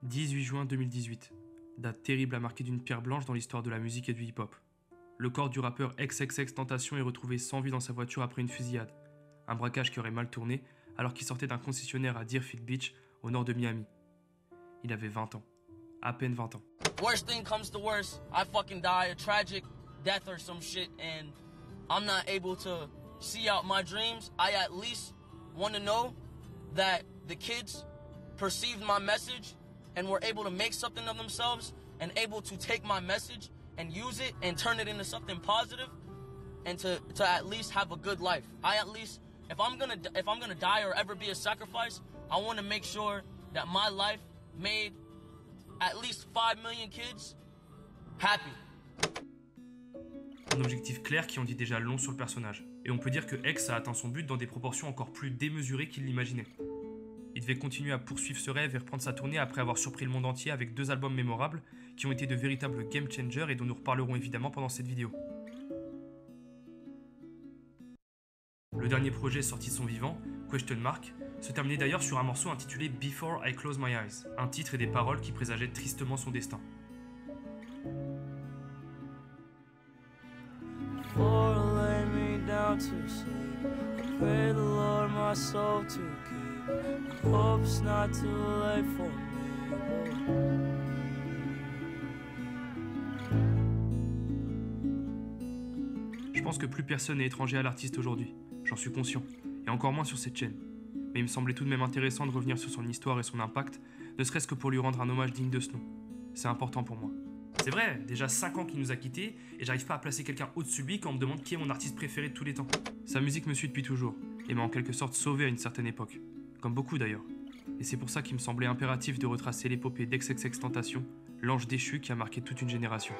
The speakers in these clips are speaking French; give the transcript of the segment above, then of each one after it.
18 juin 2018, date terrible à marquer d'une pierre blanche dans l'histoire de la musique et du hip-hop. Le corps du rappeur XXXTentacion est retrouvé sans vie dans sa voiture après une fusillade. Un braquage qui aurait mal tourné alors qu'il sortait d'un concessionnaire à Deerfield Beach, au nord de Miami. Il avait 20 ans. À peine 20 ans. Worst thing comes to worst, I fucking die a tragic death or some shit and I'm not able to see out my dreams. I at least want to know that the kids perceived my message and were able to make something of themselves and able to take my message and use it and turn it into something positive and to at least have a good life. I at least, if I'm gonna die or ever be a sacrifice, I want to make sure that my life made at least 5 million kids happy. Un objectif clair qui en dit déjà long sur le personnage. Et on peut dire que X a atteint son but dans des proportions encore plus démesurées qu'il l'imaginait. Il devait continuer à poursuivre ce rêve et reprendre sa tournée après avoir surpris le monde entier avec 2 albums mémorables qui ont été de véritables game changers et dont nous reparlerons évidemment pendant cette vidéo. Le dernier projet sorti de son vivant, Question Mark, se terminait d'ailleurs sur un morceau intitulé Before I Close My Eyes, un titre et des paroles qui présageaient tristement son destin. Je pense que plus personne n'est étranger à l'artiste aujourd'hui, j'en suis conscient, et encore moins sur cette chaîne. Mais il me semblait tout de même intéressant de revenir sur son histoire et son impact, ne serait-ce que pour lui rendre un hommage digne de ce nom. C'est important pour moi. C'est vrai, déjà 5 ans qu'il nous a quittés, et j'arrive pas à placer quelqu'un au-dessus de lui quand on me demande qui est mon artiste préféré de tous les temps. Sa musique me suit depuis toujours, et m'a en quelque sorte sauvé à une certaine époque. Comme beaucoup d'ailleurs. Et c'est pour ça qu'il me semblait impératif de retracer l'épopée d'XXXTentacion, l'ange déchu qui a marqué toute une génération.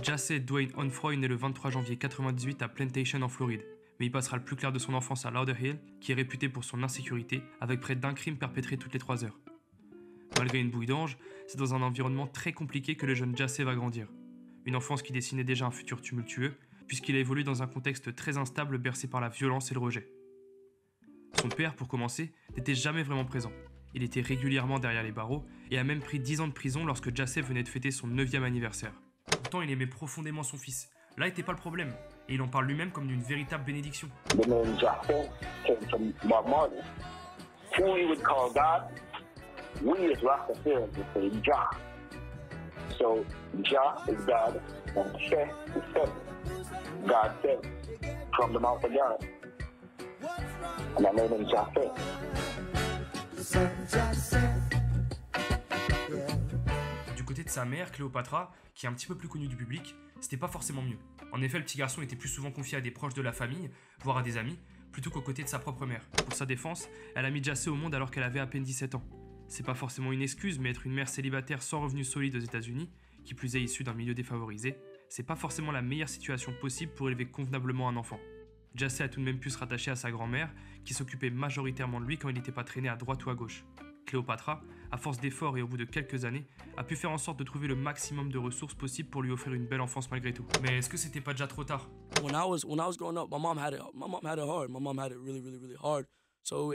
Jassé Dwayne Onfroy naît le 23 janvier 1998 à Plantation en Floride, mais il passera le plus clair de son enfance à Lauderhill, qui est réputé pour son insécurité, avec près d'1 crime perpétré toutes les 3 heures. Malgré une bouille d'ange, c'est dans un environnement très compliqué que le jeune Jassé va grandir. Une enfance qui dessinait déjà un futur tumultueux, puisqu'il a évolué dans un contexte très instable bercé par la violence et le rejet. Son père, pour commencer, n'était jamais vraiment présent. Il était régulièrement derrière les barreaux et a même pris 10 ans de prison lorsque Jassé venait de fêter son 9e anniversaire. Pourtant, il aimait profondément son fils. Là n'était pas le problème, et il en parle lui-même comme d'une véritable bénédiction. The name Jassé came from Bob Marley. Who we would call God, we as Rastafarians would say Jah. So Jah is God, and Seh is said. God said, from the mouth of God. And I name him Jassé. Du côté de sa mère, Cléopatra, qui est un petit peu plus connue du public, c'était pas forcément mieux. En effet, le petit garçon était plus souvent confié à des proches de la famille, voire à des amis, plutôt qu'aux côtés de sa propre mère. Pour sa défense, elle a mis Jassé au monde alors qu'elle avait à peine 17 ans. C'est pas forcément une excuse, mais être une mère célibataire sans revenus solides aux États-Unis, qui plus est issue d'un milieu défavorisé, c'est pas forcément la meilleure situation possible pour élever convenablement un enfant. Jassé a tout de même pu se rattacher à sa grand-mère, qui s'occupait majoritairement de lui quand il n'était pas traîné à droite ou à gauche. Cléopatra, à force d'efforts et au bout de quelques années, a pu faire en sorte de trouver le maximum de ressources possibles pour lui offrir une belle enfance malgré tout. Mais est-ce que c'était pas déjà trop tard? When I was growing up, my mom had it hard. My mom had it really hard. So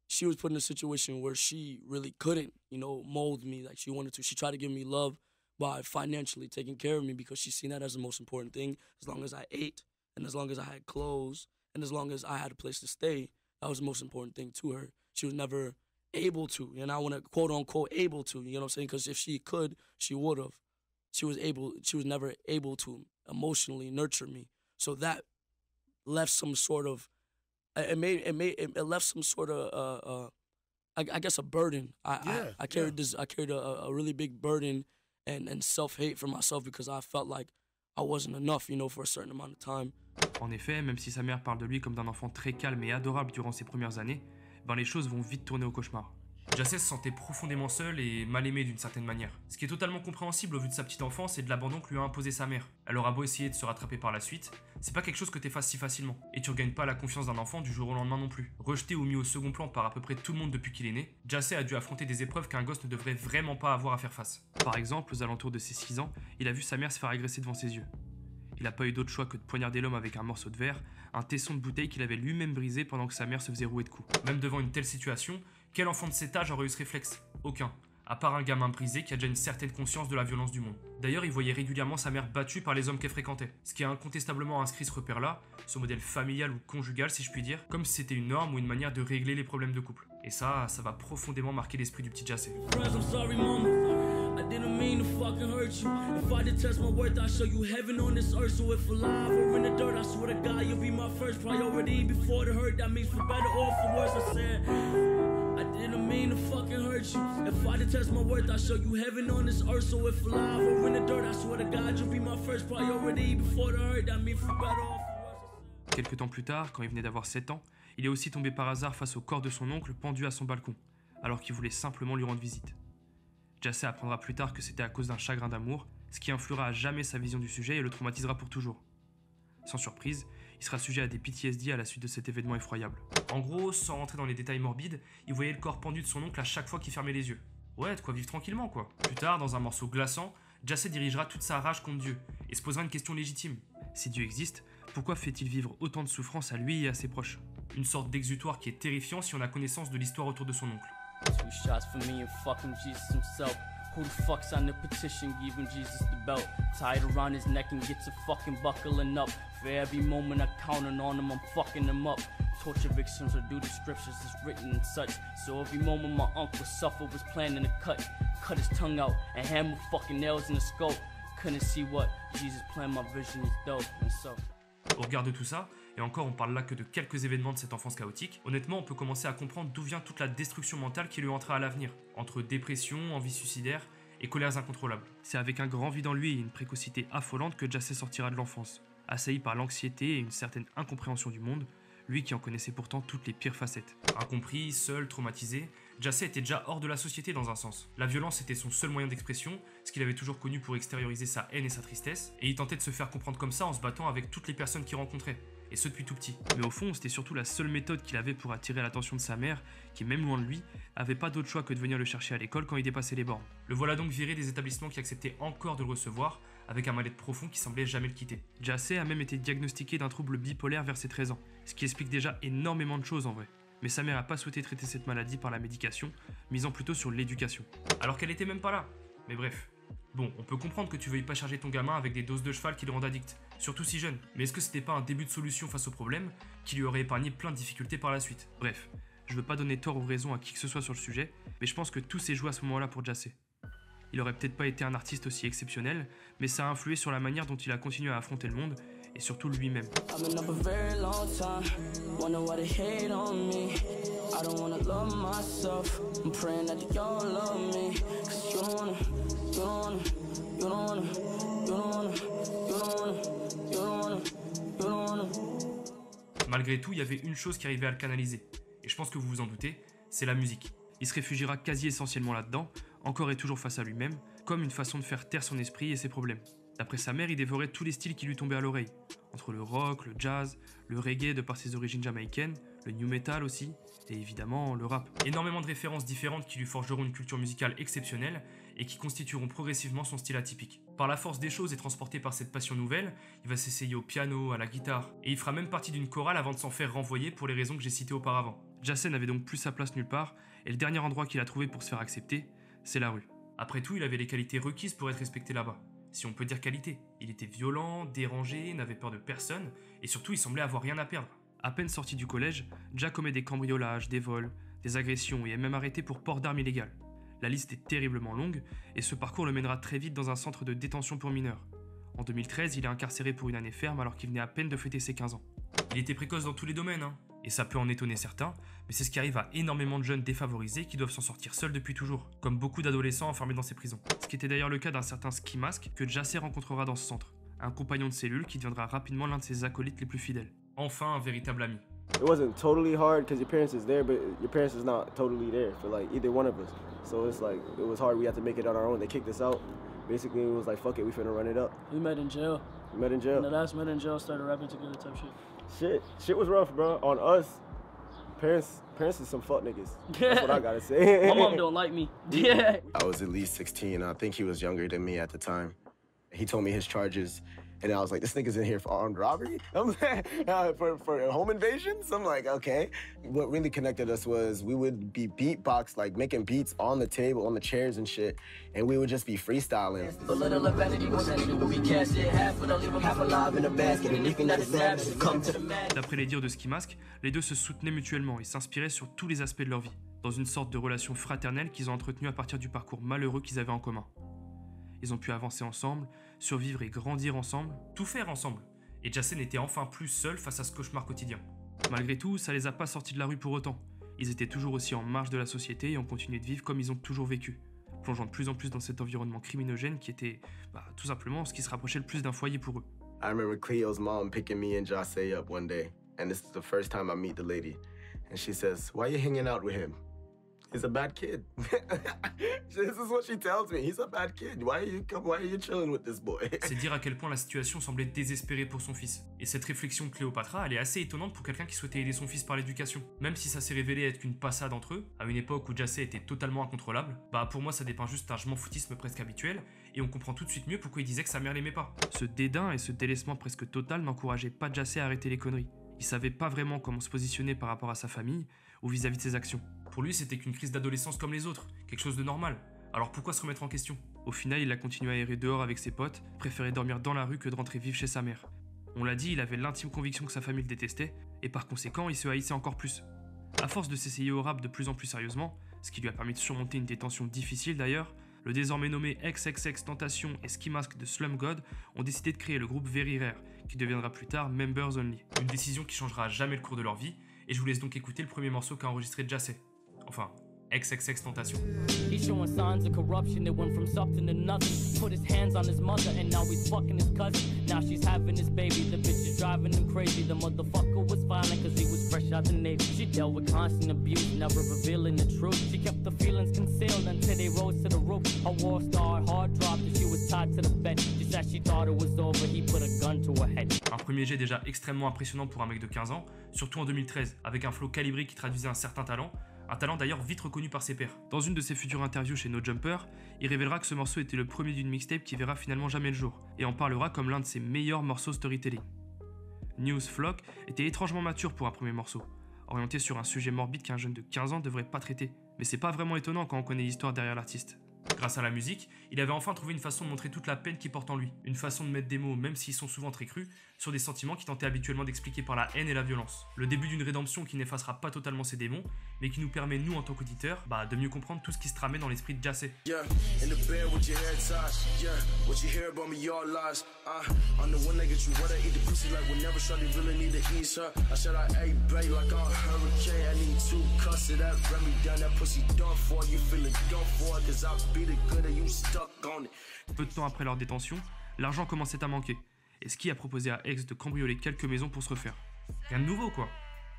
she was put in a situation where she really couldn't, mold me like she wanted to. She tried to give me love by financially taking care of me because she seen that as the most important thing. As long as I ate and as long as I had clothes and as long as I had a place to stay, that was the most important thing to her. She was never able to, and I want to quote unquote able to, you know what I'm saying? Because if she could, she would have. She was never able to emotionally nurture me. So that left some sort of, it left some sort of, I guess a burden. I carried a really big burden and self-hate for myself because I felt like I wasn't enough, for a certain amount of time. En effet, même si sa mère parle de lui comme d'un enfant très calme et adorable durant ses premières années, les choses vont vite tourner au cauchemar. Jassé se sentait profondément seul et mal aimé d'une certaine manière. Ce qui est totalement compréhensible au vu de sa petite enfance et de l'abandon que lui a imposé sa mère. Elle aura beau essayer de se rattraper par la suite, c'est pas quelque chose que t'effaces si facilement. Et tu regagnes pas la confiance d'un enfant du jour au lendemain non plus. Rejeté ou mis au second plan par à peu près tout le monde depuis qu'il est né, Jassé a dû affronter des épreuves qu'un gosse ne devrait vraiment pas avoir à faire face. Par exemple, aux alentours de ses 6 ans, il a vu sa mère se faire agresser devant ses yeux. Il n'a pas eu d'autre choix que de poignarder l'homme avec un morceau de verre, un tesson de bouteille qu'il avait lui-même brisé pendant que sa mère se faisait rouer de coups. Même devant une telle situation, quel enfant de cet âge aurait eu ce réflexe? Aucun. À part un gamin brisé qui a déjà une certaine conscience de la violence du monde. D'ailleurs, il voyait régulièrement sa mère battue par les hommes qu'elle fréquentait. Ce qui a incontestablement inscrit ce repère-là, ce modèle familial ou conjugal si je puis dire, comme si c'était une norme ou une manière de régler les problèmes de couple. Et ça va profondément marquer l'esprit du petit Jassé. I didn't mean to fucking hurt you. If I detest my worth, I'll show you heaven on this earth. So if alive or in the dirt, I swear to God, you'll be my first priority before the hurt. That means for better or for worse. I said, I didn't mean to fucking hurt you. If I detest my worth, I'll show you heaven on this earth. So if alive or in the dirt, I swear to God, you'll be my first priority before the hurt. That means for better or for worse. Quelques temps plus tard, quand il venait d'avoir 7 ans, il est aussi tombé par hasard face au corps de son oncle pendu à son balcon, alors qu'il voulait simplement lui rendre visite. Jassé apprendra plus tard que c'était à cause d'un chagrin d'amour, ce qui influera à jamais sa vision du sujet et le traumatisera pour toujours. Sans surprise, il sera sujet à des PTSD à la suite de cet événement effroyable. En gros, sans rentrer dans les détails morbides, il voyait le corps pendu de son oncle à chaque fois qu'il fermait les yeux. Ouais, de quoi vivre tranquillement quoi. Plus tard, dans un morceau glaçant, Jassé dirigera toute sa rage contre Dieu et se posera une question légitime. Si Dieu existe, pourquoi fait-il vivre autant de souffrance à lui et à ses proches? Une sorte d'exutoire qui est terrifiant si on a connaissance de l'histoire autour de son oncle. 2 shots for me and fucking Jesus himself. Who the fuck signed the petition, giving Jesus the belt? Tied around his neck and gets a fucking buckling up. For every moment I counting on him, I'm fucking him up. Torture victims are due to scriptures, it's written and such. So every moment my uncle suffered was planning to cut his tongue out and hammer fucking nails in the skull. Couldn't see what Jesus planned, my vision is dope and so. Au regard de tout ça, et encore on parle là que de quelques événements de cette enfance chaotique, honnêtement on peut commencer à comprendre d'où vient toute la destruction mentale qui lui entra à l'avenir, entre dépression, envie suicidaire et colères incontrôlables. C'est avec un grand vide en lui et une précocité affolante que Jassé sortira de l'enfance, assailli par l'anxiété et une certaine incompréhension du monde, lui qui en connaissait pourtant toutes les pires facettes. Incompris, seul, traumatisé, Jassé était déjà hors de la société dans un sens. La violence était son seul moyen d'expression, ce qu'il avait toujours connu pour extérioriser sa haine et sa tristesse, et il tentait de se faire comprendre comme ça en se battant avec toutes les personnes qu'il rencontrait, et ce depuis tout petit. Mais au fond, c'était surtout la seule méthode qu'il avait pour attirer l'attention de sa mère, qui même loin de lui, avait pas d'autre choix que de venir le chercher à l'école quand il dépassait les bornes. Le voilà donc viré des établissements qui acceptaient encore de le recevoir, avec un mal-être profond qui semblait jamais le quitter. Jassé a même été diagnostiqué d'un trouble bipolaire vers ses 13 ans, ce qui explique déjà énormément de choses en vrai. Mais sa mère n'a pas souhaité traiter cette maladie par la médication, misant plutôt sur l'éducation. Alors qu'elle était même pas là. Mais bref. Bon, on peut comprendre que tu veuilles pas charger ton gamin avec des doses de cheval qui le rendent addict, surtout si jeune. Mais est-ce que c'était pas un début de solution face au problème, qui lui aurait épargné plein de difficultés par la suite? Bref, je veux pas donner tort ou raison à qui que ce soit sur le sujet, mais je pense que tout s'est joué à ce moment-là pour Jassé. Il aurait peut-être pas été un artiste aussi exceptionnel, mais ça a influé sur la manière dont il a continué à affronter le monde, et surtout lui-même. Malgré tout, il y avait une chose qui arrivait à le canaliser, et je pense que vous vous en doutez, c'est la musique. Il se réfugiera quasi essentiellement là-dedans, encore et toujours face à lui-même, comme une façon de faire taire son esprit et ses problèmes. D'après sa mère, il dévorait tous les styles qui lui tombaient à l'oreille, entre le rock, le jazz, le reggae de par ses origines jamaïcaines, le new metal aussi, et évidemment le rap. Énormément de références différentes qui lui forgeront une culture musicale exceptionnelle et qui constitueront progressivement son style atypique. Par la force des choses et transporté par cette passion nouvelle, il va s'essayer au piano, à la guitare, et il fera même partie d'une chorale avant de s'en faire renvoyer pour les raisons que j'ai citées auparavant. Jassé n'avait donc plus sa place nulle part, et le dernier endroit qu'il a trouvé pour se faire accepter, c'est la rue. Après tout, il avait les qualités requises pour être respecté là-bas. Si on peut dire qualité. Il était violent, dérangé, n'avait peur de personne, et surtout il semblait avoir rien à perdre. À peine sorti du collège, Ja commet des cambriolages, des vols, des agressions et est même arrêté pour port d'armes illégales. La liste est terriblement longue, et ce parcours le mènera très vite dans un centre de détention pour mineurs. En 2013, il est incarcéré pour une année ferme alors qu'il venait à peine de fêter ses 15 ans. Il était précoce dans tous les domaines, et ça peut en étonner certains, mais c'est ce qui arrive à énormément de jeunes défavorisés qui doivent s'en sortir seuls depuis toujours, comme beaucoup d'adolescents enfermés dans ces prisons. Ce qui était d'ailleurs le cas d'un certain Ski Mask que Jassé rencontrera dans ce centre, un compagnon de cellule qui deviendra rapidement l'un de ses acolytes les plus fidèles. Enfin un véritable ami. It wasn't totally hard because your parents is there, but your parents is not totally there for like either one of us. So it's like, it was hard. We had to make it on our own. They kicked us out. Basically, it was like, fuck it, we finna run it up. We met in jail. We met in jail. And the last met in jail, started rapping together type shit. Shit was rough, bro. On us, parents is some fuck niggas. That's what I gotta say. My mom don't like me. Yeah. I was at least 16. I think he was younger than me at the time. He told me his charges, and I was like, this nigga's in here for armed robbery? For a home invasions? I'm like, okay. What really connected us was we would be beatbox, like making beats on the table, on the chairs and shit, and we would just be freestyling. D'après les dires de Ski Mask, les deux se soutenaient mutuellement et s'inspiraient sur tous les aspects de leur vie, dans une sorte de relation fraternelle qu'ils ont entretenue à partir du parcours malheureux qu'ils avaient en commun. Ils ont pu avancer ensemble, survivre et grandir ensemble, tout faire ensemble. Et Jahseh n'était enfin plus seul face à ce cauchemar quotidien. Malgré tout, ça les a pas sortis de la rue pour autant. Ils étaient toujours aussi en marge de la société et ont continué de vivre comme ils ont toujours vécu, plongeant de plus en plus dans cet environnement criminogène qui était, tout simplement, ce qui se rapprochait le plus d'un foyer pour eux. I remember Cleo's mom picking me and Jahseh up one day, and this is the first time I meet the lady. And she says, why are you hanging out with him? He's a bad kid. This is what she tells me. He's a bad kid. Why are you chilling with this boy? C'est dire à quel point la situation semblait désespérée pour son fils. Et cette réflexion de Cléopatra, elle est assez étonnante pour quelqu'un qui souhaitait aider son fils par l'éducation. Même si ça s'est révélé être qu'une passade entre eux, à une époque où Jahseh était totalement incontrôlable, pour moi ça dépeint juste un je m'en foutisme presque habituel, et on comprend tout de suite mieux pourquoi il disait que sa mère l'aimait pas. Ce dédain et ce délaissement presque total n'encourageaient pas Jahseh à arrêter les conneries. Il savait pas vraiment comment se positionner par rapport à sa famille ou vis-à-vis de ses actions. Pour lui, c'était qu'une crise d'adolescence comme les autres, quelque chose de normal. Alors pourquoi se remettre en question? Au final, il a continué à errer dehors avec ses potes, préférait dormir dans la rue que de rentrer vivre chez sa mère. On l'a dit, il avait l'intime conviction que sa famille le détestait, et par conséquent, il se haïssait encore plus. À force de s'essayer au rap de plus en plus sérieusement, ce qui lui a permis de surmonter une détention difficile d'ailleurs, le désormais nommé XXXTentacion et Ski Mask de Slum God ont décidé de créer le groupe Very Rare, qui deviendra plus tard Members Only. Une décision qui changera jamais le cours de leur vie, et je vous laisse donc écouter le premier morceau qu'a enregistré Jahseh. Enfin, XXXTentacion. He's showing signs of corruption. It went from something to nothing. Put his hands on his mother and now he's fucking his cousin. Now she's having his baby. The bitch is driving him crazy. The motherfucker was violent cause he was fresh out the Navy. She dealt with constant abuse, never revealing the truth. She kept the feelings concealed until they rose to the roof. A war star, hard dropped and she was tied to the bed. She said she thought it was over. He put a gun to her head. Un premier jet déjà extrêmement impressionnant pour un mec de 15 ans, surtout en 2013, avec un flow calibré qui traduisait un certain talent. Un talent d'ailleurs vite reconnu par ses pairs. Dans une de ses futures interviews chez No Jumper, il révélera que ce morceau était le premier d'une mixtape qui verra finalement jamais le jour, et en parlera comme l'un de ses meilleurs morceaux storytelling. News Flock était étrangement mature pour un premier morceau, orienté sur un sujet morbide qu'un jeune de 15 ans devrait pas traiter, mais c'est pas vraiment étonnant quand on connaît l'histoire derrière l'artiste. Grâce à la musique, il avait enfin trouvé une façon de montrer toute la peine qu'il porte en lui, une façon de mettre des mots, même s'ils sont souvent très crus, sur des sentiments qu'il tentait habituellement d'expliquer par la haine et la violence. Le début d'une rédemption qui n'effacera pas totalement ses démons, mais qui nous permet, nous en tant qu'auditeurs, de mieux comprendre tout ce qui se tramait dans l'esprit de Jahseh. Peu de temps après leur détention, l'argent commençait à manquer, et Ski a proposé à X de cambrioler quelques maisons pour se refaire. Rien de nouveau quoi.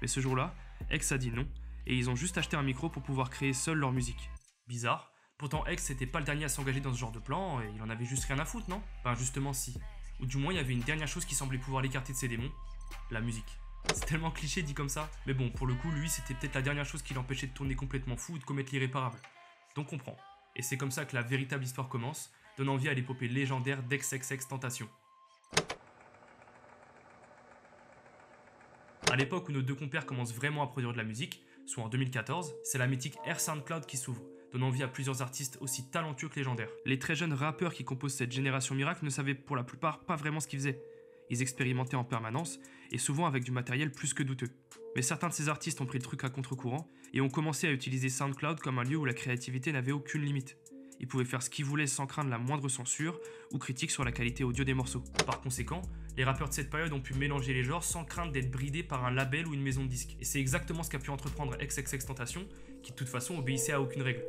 Mais ce jour-là, X a dit non, et ils ont juste acheté un micro pour pouvoir créer seuls leur musique. Bizarre, pourtant X c'était pas le dernier à s'engager dans ce genre de plan, et il en avait juste rien à foutre, non? Justement si. Ou du moins il y avait une dernière chose qui semblait pouvoir l'écarter de ses démons, la musique. C'est tellement cliché dit comme ça, mais bon, pour le coup, lui c'était peut-être la dernière chose qui l'empêchait de tourner complètement fou ou de commettre l'irréparable. Donc on prend. Et c'est comme ça que la véritable histoire commence, donnant vie à l'épopée légendaire d'XXXTentacion. À l'époque où nos deux compères commencent vraiment à produire de la musique, soit en 2014, c'est la mythique ère SoundCloud qui s'ouvre, donnant vie à plusieurs artistes aussi talentueux que légendaires. Les très jeunes rappeurs qui composent cette génération miracle ne savaient pour la plupart pas vraiment ce qu'ils faisaient. Ils expérimentaient en permanence, et souvent avec du matériel plus que douteux. Mais certains de ces artistes ont pris le truc à contre-courant, et ont commencé à utiliser SoundCloud comme un lieu où la créativité n'avait aucune limite. Il pouvait faire ce qu'il voulait sans craindre la moindre censure ou critique sur la qualité audio des morceaux. Par conséquent, les rappeurs de cette période ont pu mélanger les genres sans crainte d'être bridés par un label ou une maison de disques. Et c'est exactement ce qu'a pu entreprendre XXXTentacion, qui de toute façon obéissait à aucune règle.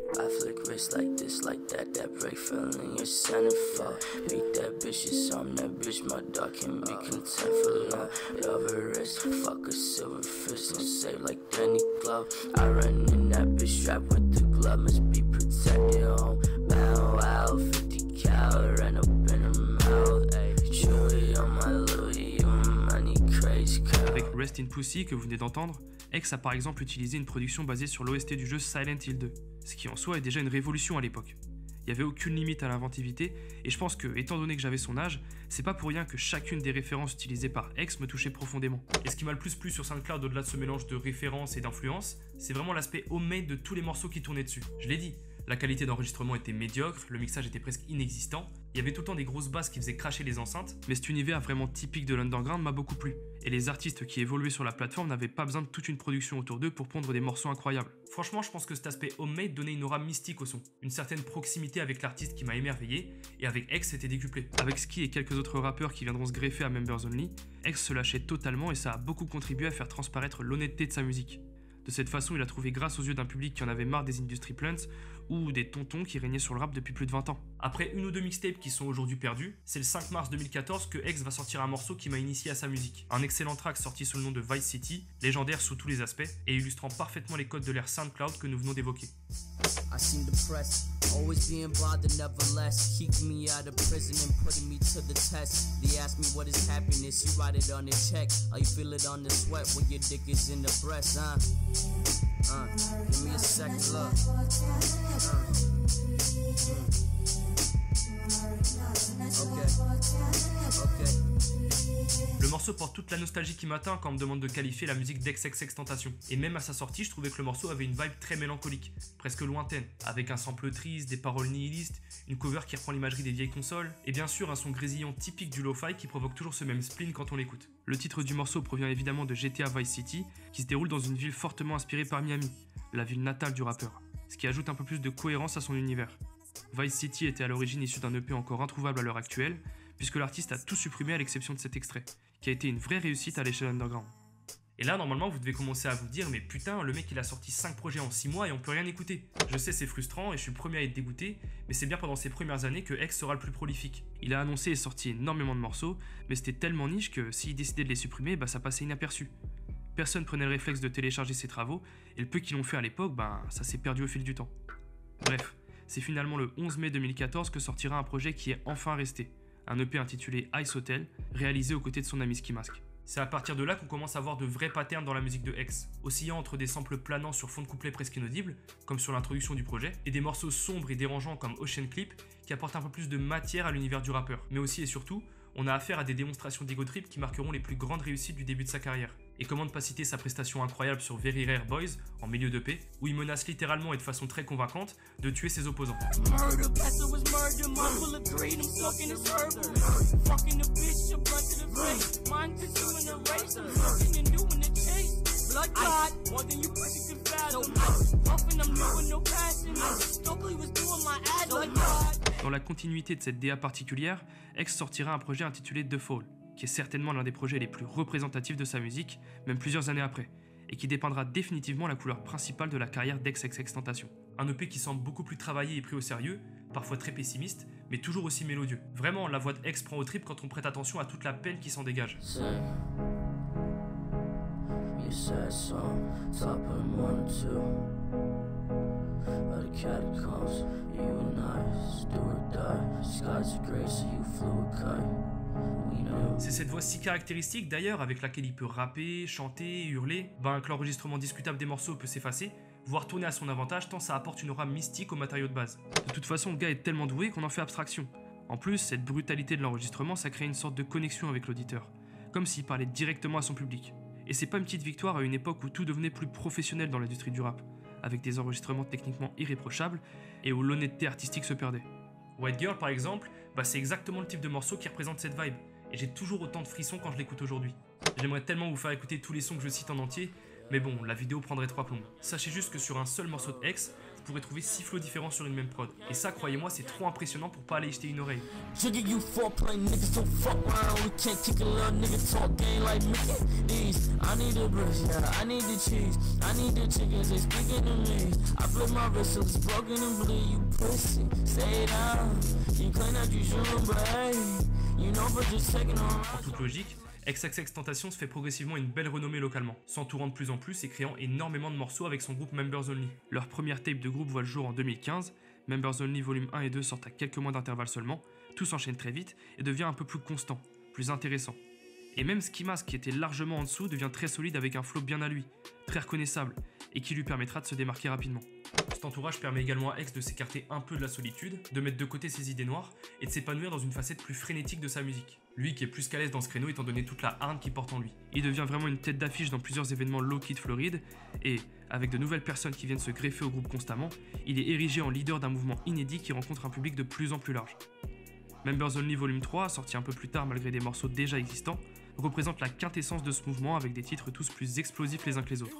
Avec Rest in Pussy que vous venez d'entendre, X a par exemple utilisé une production basée sur l'OST du jeu Silent Hill 2, ce qui en soi est déjà une révolution à l'époque. Il n'y avait aucune limite à l'inventivité, et je pense que, étant donné que j'avais son âge, c'est pas pour rien que chacune des références utilisées par X me touchait profondément. Et ce qui m'a le plus plu sur SoundCloud au-delà de ce mélange de références et d'influences, c'est vraiment l'aspect homemade de tous les morceaux qui tournaient dessus. Je l'ai dit, la qualité d'enregistrement était médiocre, le mixage était presque inexistant, il y avait tout le temps des grosses basses qui faisaient cracher les enceintes, mais cet univers vraiment typique de l'underground m'a beaucoup plu. Et les artistes qui évoluaient sur la plateforme n'avaient pas besoin de toute une production autour d'eux pour pondre des morceaux incroyables. Franchement, je pense que cet aspect homemade donnait une aura mystique au son, une certaine proximité avec l'artiste qui m'a émerveillé, et avec X c'était décuplé. Avec Ski et quelques autres rappeurs qui viendront se greffer à Members Only, X se lâchait totalement et ça a beaucoup contribué à faire transparaître l'honnêteté de sa musique. De cette façon, il a trouvé grâce aux yeux d'un public qui en avait marre des industry plants ou des tontons qui régnaient sur le rap depuis plus de 20 ans. Après une ou deux mixtapes qui sont aujourd'hui perdus, c'est le 5 mars 2014 que X va sortir un morceau qui m'a initié à sa musique. Un excellent track sorti sous le nom de Vice City, légendaire sous tous les aspects et illustrant parfaitement les codes de l'ère SoundCloud que nous venons d'évoquer. I seen the press, always being bothered, nevertheless. Kicked me out of prison and putting me to the test. They ask me what is happiness, you write it on a check. Or you feel it on the sweat when your dick is in the breast, give me a second look. Okay. Le morceau porte toute la nostalgie qui m'atteint quand on me demande de qualifier la musique d'XXXTentacion. Et même à sa sortie, je trouvais que le morceau avait une vibe très mélancolique, presque lointaine, avec un sample triste, des paroles nihilistes, une cover qui reprend l'imagerie des vieilles consoles, et bien sûr un son grésillant typique du lo-fi qui provoque toujours ce même spleen quand on l'écoute. Le titre du morceau provient évidemment de GTA Vice City, qui se déroule dans une ville fortement inspirée par Miami, la ville natale du rappeur, ce qui ajoute un peu plus de cohérence à son univers. Vice City était à l'origine issu d'un EP encore introuvable à l'heure actuelle, puisque l'artiste a tout supprimé à l'exception de cet extrait, qui a été une vraie réussite à l'échelle underground. Et là, normalement, vous devez commencer à vous dire, mais putain, le mec il a sorti 5 projets en 6 mois et on peut rien écouter. Je sais, c'est frustrant et je suis le premier à être dégoûté, mais c'est bien pendant ces premières années que X sera le plus prolifique. Il a annoncé et sorti énormément de morceaux, mais c'était tellement niche que s'il décidait de les supprimer, ça passait inaperçu. Personne prenait le réflexe de télécharger ses travaux, et le peu qu'ils l'ont fait à l'époque, ça s'est perdu au fil du temps. Bref, c'est finalement le 11 mai 2014 que sortira un projet qui est enfin resté, un EP intitulé Ice Hotel, réalisé aux côtés de son ami Ski Mask. C'est à partir de là qu'on commence à voir de vrais patterns dans la musique de X, oscillant entre des samples planants sur fond de couplet presque inaudibles, comme sur l'introduction du projet, et des morceaux sombres et dérangeants comme Ocean Clip, qui apportent un peu plus de matière à l'univers du rappeur. Mais aussi et surtout, on a affaire à des démonstrations d'ego trip qui marqueront les plus grandes réussites du début de sa carrière. Et comment ne pas citer sa prestation incroyable sur Very Rare Boys, en milieu d'EP, où il menace littéralement et de façon très convaincante de tuer ses opposants. Dans la continuité de cette DA particulière, X sortira un projet intitulé The Fall, qui est certainement l'un des projets les plus représentatifs de sa musique, même plusieurs années après, et qui dépeindra définitivement la couleur principale de la carrière d'XXXTentacion. Un EP qui semble beaucoup plus travaillé et pris au sérieux, parfois très pessimiste, mais toujours aussi mélodieux. Vraiment, la voix de X prend au trip quand on prête attention à toute la peine qui s'en dégage. C'est cette voix si caractéristique d'ailleurs avec laquelle il peut rapper, chanter, hurler, que l'enregistrement discutable des morceaux peut s'effacer, voire tourner à son avantage tant ça apporte une aura mystique au matériau de base. De toute façon, le gars est tellement doué qu'on en fait abstraction. En plus, cette brutalité de l'enregistrement, ça crée une sorte de connexion avec l'auditeur, comme s'il parlait directement à son public. Et c'est pas une petite victoire à une époque où tout devenait plus professionnel dans l'industrie du rap, avec des enregistrements techniquement irréprochables et où l'honnêteté artistique se perdait. White Girl par exemple, c'est exactement le type de morceau qui représente cette vibe, et j'ai toujours autant de frissons quand je l'écoute aujourd'hui. J'aimerais tellement vous faire écouter tous les sons que je cite en entier, mais bon, la vidéo prendrait 3 plombes. Sachez juste que sur un seul morceau de X, vous pourrez trouver 6 flows différents sur une même prod. Et ça, croyez-moi, c'est trop impressionnant pour pas aller y jeter une oreille. En toute logique, XXXTentacion se fait progressivement une belle renommée localement, s'entourant de plus en plus et créant énormément de morceaux avec son groupe Members Only. Leur première tape de groupe voit le jour en 2015, Members Only volume 1 et 2 sortent à quelques mois d'intervalle seulement, tout s'enchaîne très vite et devient un peu plus constant, plus intéressant. Et même Ski Mask, qui était largement en dessous, devient très solide avec un flow bien à lui, très reconnaissable, et qui lui permettra de se démarquer rapidement. Cet entourage permet également à X de s'écarter un peu de la solitude, de mettre de côté ses idées noires, et de s'épanouir dans une facette plus frénétique de sa musique. Lui qui est plus qu'à l'aise dans ce créneau étant donné toute la hargne qu'il porte en lui. Il devient vraiment une tête d'affiche dans plusieurs événements low-key de Floride, et, avec de nouvelles personnes qui viennent se greffer au groupe constamment, il est érigé en leader d'un mouvement inédit qui rencontre un public de plus en plus large. Members Only Volume 3, sorti un peu plus tard malgré des morceaux déjà existants, représente la quintessence de ce mouvement avec des titres tous plus explosifs les uns que les autres.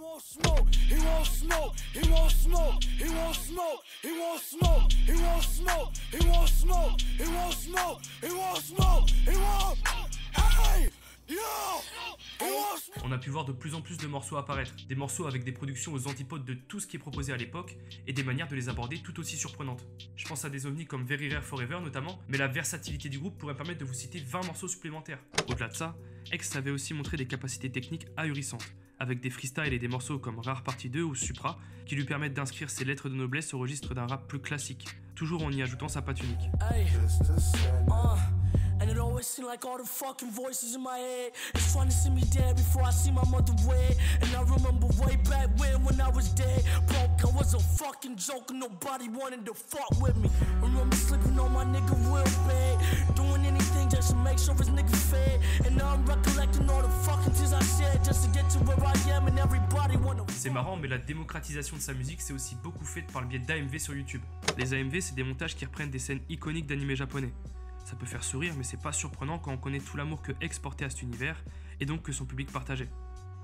On a pu voir de plus en plus de morceaux apparaître, des morceaux avec des productions aux antipodes de tout ce qui est proposé à l'époque et des manières de les aborder tout aussi surprenantes. Je pense à des ovnis comme Very Rare Forever notamment, mais la versatilité du groupe pourrait permettre de vous citer 20 morceaux supplémentaires. Au-delà de ça, X savait aussi montrer des capacités techniques ahurissantes, avec des freestyles et des morceaux comme Rare Partie 2 ou Supra, qui lui permettent d'inscrire ses lettres de noblesse au registre d'un rap plus classique, toujours en y ajoutant sa patte unique. And it always seemed like all the fucking voices in my head is trying to see me dead before I see my mother wed. And I remember way back when I was dead broke, I was a fucking joke and nobody wanted to fuck with me. Remember sleeping on my nigga real bed, doing anything just to make sure his nigga fed. And now I'm recollecting all the fucking things I said just to get to where I am and everybody wanna. C'est marrant, mais la démocratisation de sa musique s'est aussi beaucoup faite par le biais d'AMV sur YouTube. Les AMV, c'est des montages qui reprennent des scènes iconiques d'animés japonais. Ça peut faire sourire, mais c'est pas surprenant quand on connaît tout l'amour que X portait à cet univers, et donc que son public partageait.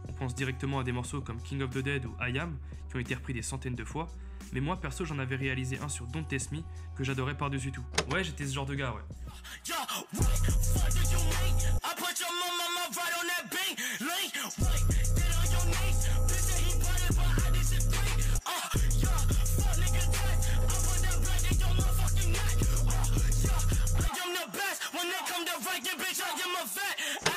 On pense directement à des morceaux comme King of the Dead ou I Am, qui ont été repris des centaines de fois, mais moi perso j'en avais réalisé un sur Don't Test Me, que j'adorais par-dessus tout. Ouais, j'étais ce genre de gars, ouais.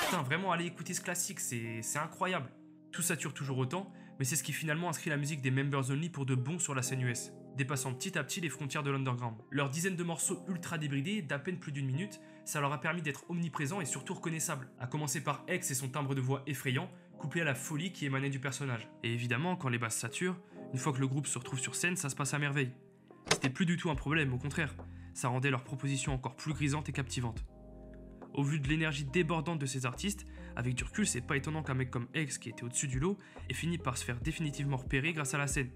Putain, vraiment aller écouter ce classique, c'est incroyable. Tout sature toujours autant, mais c'est ce qui finalement inscrit la musique des Members Only pour de bon sur la scène US, dépassant petit à petit les frontières de l'underground. Leur dizaine de morceaux ultra débridés, d'à peine plus d'une minute, ça leur a permis d'être omniprésents et surtout reconnaissables, à commencer par X et son timbre de voix effrayant, couplé à la folie qui émanait du personnage. Et évidemment, quand les basses saturent, une fois que le groupe se retrouve sur scène, ça se passe à merveille. C'était plus du tout un problème, au contraire, ça rendait leur proposition encore plus grisante et captivante. Au vu de l'énergie débordante de ces artistes, avec du recul, c'est pas étonnant qu'un mec comme X, qui était au-dessus du lot, ait fini par se faire définitivement repérer grâce à la scène.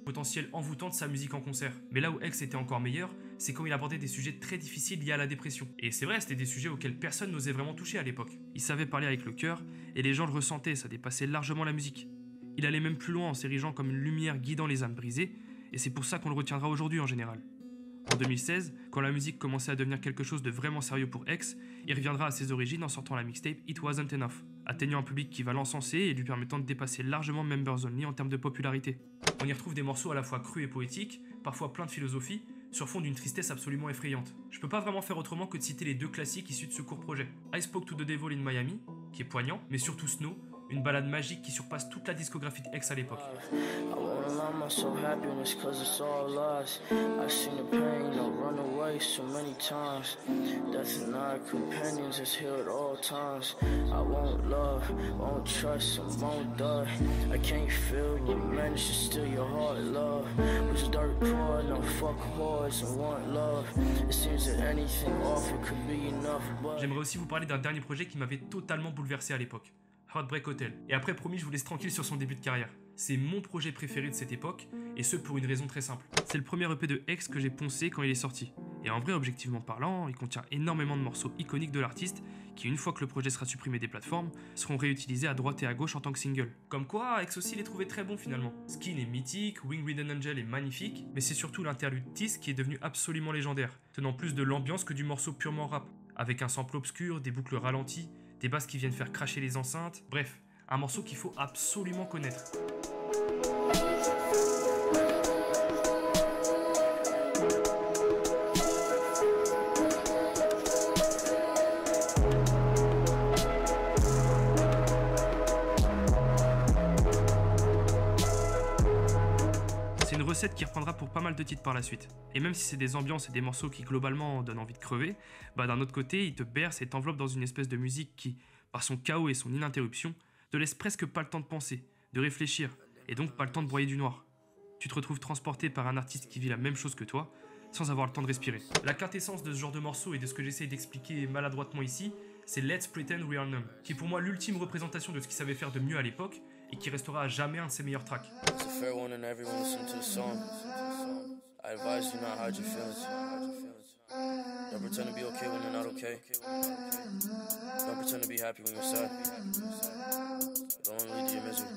Potentiel envoûtant de sa musique en concert. Mais là où X était encore meilleur, c'est quand il abordait des sujets très difficiles liés à la dépression. Et c'est vrai, c'était des sujets auxquels personne n'osait vraiment toucher à l'époque. Il savait parler avec le cœur, et les gens le ressentaient, ça dépassait largement la musique. Il allait même plus loin en s'érigeant comme une lumière guidant les âmes brisées, et c'est pour ça qu'on le retiendra aujourd'hui en général. En 2016, quand la musique commençait à devenir quelque chose de vraiment sérieux pour X, il reviendra à ses origines en sortant la mixtape It Wasn't Enough, atteignant un public qui va l'encenser et lui permettant de dépasser largement Members Only en termes de popularité. On y retrouve des morceaux à la fois crus et poétiques, parfois pleins de philosophie, sur fond d'une tristesse absolument effrayante. Je peux pas vraiment faire autrement que de citer les deux classiques issus de ce court projet. I Spoke to the Devil in Miami, qui est poignant, mais surtout Snow, une balade magique qui surpasse toute la discographie de X à l'époque. J'aimerais aussi vous parler d'un dernier projet qui m'avait totalement bouleversé à l'époque. Heartbreak Hotel. Et après, promis, je vous laisse tranquille sur son début de carrière. C'est mon projet préféré de cette époque, et ce pour une raison très simple. C'est le premier EP de X que j'ai poncé quand il est sorti. Et en vrai, objectivement parlant, il contient énormément de morceaux iconiques de l'artiste qui, une fois que le projet sera supprimé des plateformes, seront réutilisés à droite et à gauche en tant que single. Comme quoi, X aussi les trouvait très bons finalement. Skin est mythique, Wing Ridden Angel est magnifique, mais c'est surtout l'interlude Tease qui est devenu absolument légendaire, tenant plus de l'ambiance que du morceau purement rap, avec un sample obscur, des boucles ralenties, des basses qui viennent faire cracher les enceintes, bref, un morceau qu'il faut absolument connaître. C'est une recette qui reprendra pour pas mal de titres par la suite. Et même si c'est des ambiances et des morceaux qui globalement donnent envie de crever, bah d'un autre côté, il te berce et t'enveloppe dans une espèce de musique qui, par son chaos et son ininterruption, te laisse presque pas le temps de penser, de réfléchir, et donc pas le temps de broyer du noir. Tu te retrouves transporté par un artiste qui vit la même chose que toi, sans avoir le temps de respirer. La quintessence de ce genre de morceau et de ce que j'essaye d'expliquer maladroitement ici, c'est Let's Pretend We Are Numb, qui est pour moi l'ultime représentation de ce qu'il savait faire de mieux à l'époque, et qui restera à jamais un de ses meilleurs tracks. Don't pretend to be okay when you're not okay. Don't pretend to be happy when you're sad. Don't lead to your misery.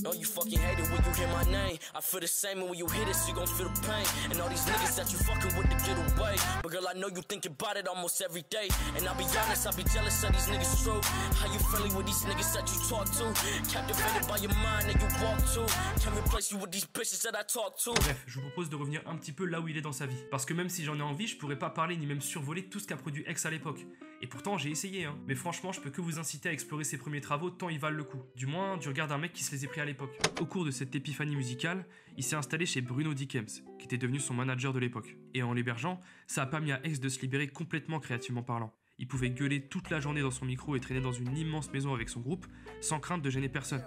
No, you fucking hate it when you hear my name. I feel the same, and when you hear this, you gon' feel the pain. And all these niggas that you fucking with to get away. But girl, I know you think about it almost every day. And I'll be honest, I'll be jealous of these niggas' true. How you friendly with these niggas that you talk to? Captivated by your mind that you walk to. Can't replace you with these bitches that I talk to. Bref, je vous propose de revenir un petit peu là où il est dans sa vie. Parce que même si j'en ai envie, je pourrais pas parler ni même survoler tout ce qu'a produit X à l'époque. Et pourtant, j'ai essayé, hein. Mais franchement, je peux que vous inciter à explorer ses premiers travaux tant ils valent le coup. Du moins, du regard d'un mec qui se les est pris à l'époque. Au cours de cette épiphanie musicale, il s'est installé chez Bruno Dickems, qui était devenu son manager de l'époque. Et en l'hébergeant, ça a permis à X de se libérer complètement créativement parlant. Il pouvait gueuler toute la journée dans son micro et traîner dans une immense maison avec son groupe, sans crainte de gêner personne.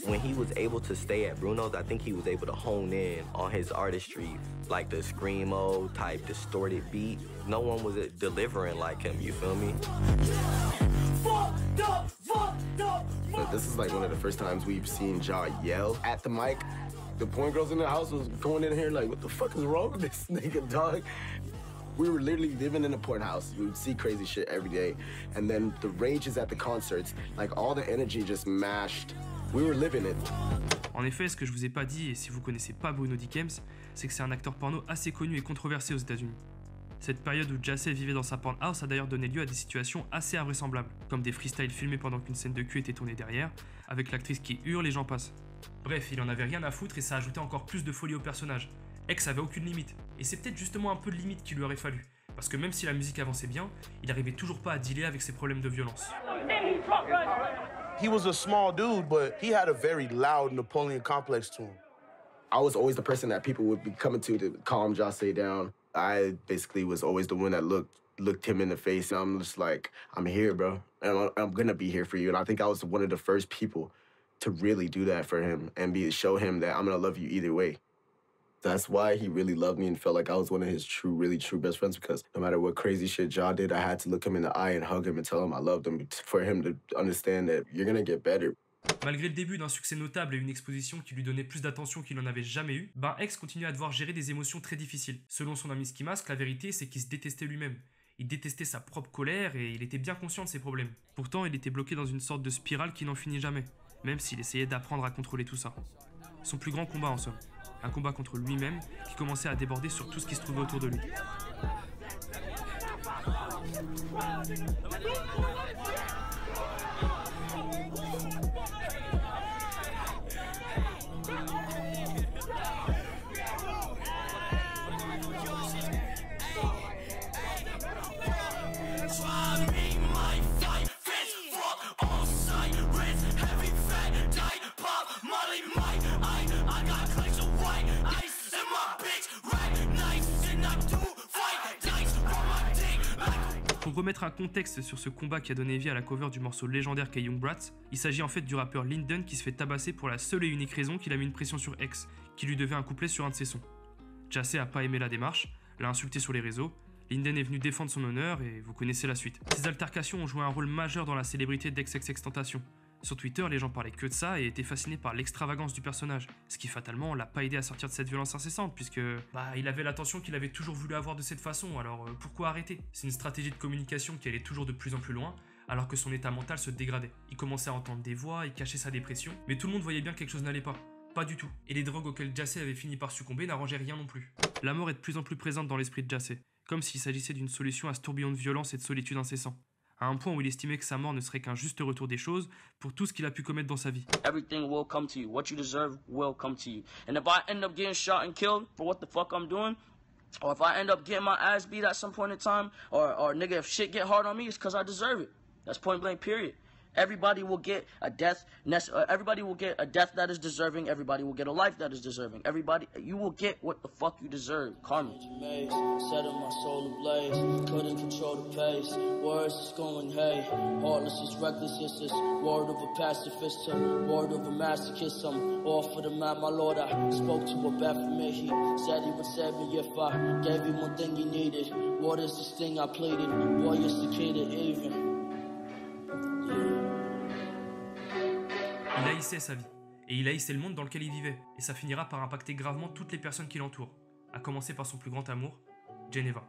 When he was able to stay at Bruno's, I think he was able to hone in on his artistry, like the screamo type distorted beat. No one was delivering like him, you feel me? But this is like one of the first times we've seen Ja yell at the mic. The point girls in the house was going in here like, what the fuck is wrong with this nigga, dog? We were literally living in a porn house. We would see crazy shit every day. And then the rages at the concerts, like all the energy just mashed. We were living it. En effet, ce que je vous ai pas dit, et si vous connaissez pas Bruno Dickems, c'est que c'est un acteur porno assez connu et controversé aux États-Unis. Cette période où Jacey vivait dans sa porn house a d'ailleurs donné lieu à des situations assez invraisemblables, comme des freestyles filmés pendant qu'une scène de cul était tournée derrière, avec l'actrice qui hurle et j'en passe. Bref, il en avait rien à foutre et ça ajoutait encore plus de folie au personnage. X avait aucune limite, et c'est peut-être justement un peu de limite qu'il lui aurait fallu, parce que même si la musique avançait bien, il arrivait toujours pas à dealer avec ses problèmes de violence. He was a small dude, but he had a very loud Napoleon complex to him. I was always the person that people would be coming to calm Jacey down. I basically was always the one that looked him in the face. And I'm just like, I'm here, bro. And I'm gonna be here for you. And I think I was one of the first people to really do that for him and show him that I'm gonna love you either way. That's why he really loved me and felt like I was one of his really true best friends, because no matter what crazy shit Ja did, I had to look him in the eye and hug him and tell him I loved him for him to understand that you're gonna get better. Malgré le début d'un succès notable et une exposition qui lui donnait plus d'attention qu'il n'en avait jamais eu, X continuait à devoir gérer des émotions très difficiles. Selon son ami Ski Mask, la vérité c'est qu'il se détestait lui-même. Il détestait sa propre colère et il était bien conscient de ses problèmes. Pourtant, il était bloqué dans une sorte de spirale qui n'en finit jamais, même s'il essayait d'apprendre à contrôler tout ça. Son plus grand combat en somme. Un combat contre lui-même qui commençait à déborder sur tout ce qui se trouvait autour de lui. Pour remettre un contexte sur ce combat qui a donné vie à la cover du morceau légendaire qu'est Young Brats, il s'agit en fait du rappeur Linden qui se fait tabasser pour la seule et unique raison qu'il a mis une pression sur X, qui lui devait un couplet sur un de ses sons. Jahseh a pas aimé la démarche, l'a insulté sur les réseaux, Linden est venu défendre son honneur et vous connaissez la suite. Ces altercations ont joué un rôle majeur dans la célébrité d'XXXTentacion. Sur Twitter, les gens parlaient que de ça et étaient fascinés par l'extravagance du personnage, ce qui fatalement l'a pas aidé à sortir de cette violence incessante puisque il avait l'attention qu'il avait toujours voulu avoir de cette façon, alors pourquoi arrêter? C'est une stratégie de communication qui allait toujours de plus en plus loin alors que son état mental se dégradait. Il commençait à entendre des voix, il cachait sa dépression, mais tout le monde voyait bien que quelque chose n'allait pas. Pas du tout. Et les drogues auxquelles Jahseh avait fini par succomber n'arrangeaient rien non plus. La mort est de plus en plus présente dans l'esprit de Jahseh, comme s'il s'agissait d'une solution à ce tourbillon de violence et de solitude incessant. À un point où il estimait que sa mort ne serait qu'un juste retour des choses pour tout ce qu'il a pu commettre dans sa vie. Everything will come to you. What you deserve will come to you. And if I end up getting shot and killed for what the fuck I'm doing, or if I end up getting my ass beat at some point in time, or nigga, if shit get hard on me, it's because I deserve it. That's point blank, period. Everybody will get a death. Everybody will get a death that is deserving. Everybody will get a life that is deserving. Everybody, you will get what the fuck you deserve. Karma. Setting my soul ablaze. Couldn't control the pace. Words is going hey. Heartless is reckless. It's this word of a pacifist. Word of a masochist. I'm all for the man, my lord. I spoke to a bad for me. He said he would save me if I gave him one thing he needed. What is this thing I pleaded? Boy, you're secluded even. Il haïssait sa vie, et il haïssait le monde dans lequel il vivait, et ça finira par impacter gravement toutes les personnes qui l'entourent, à commencer par son plus grand amour, Geneva.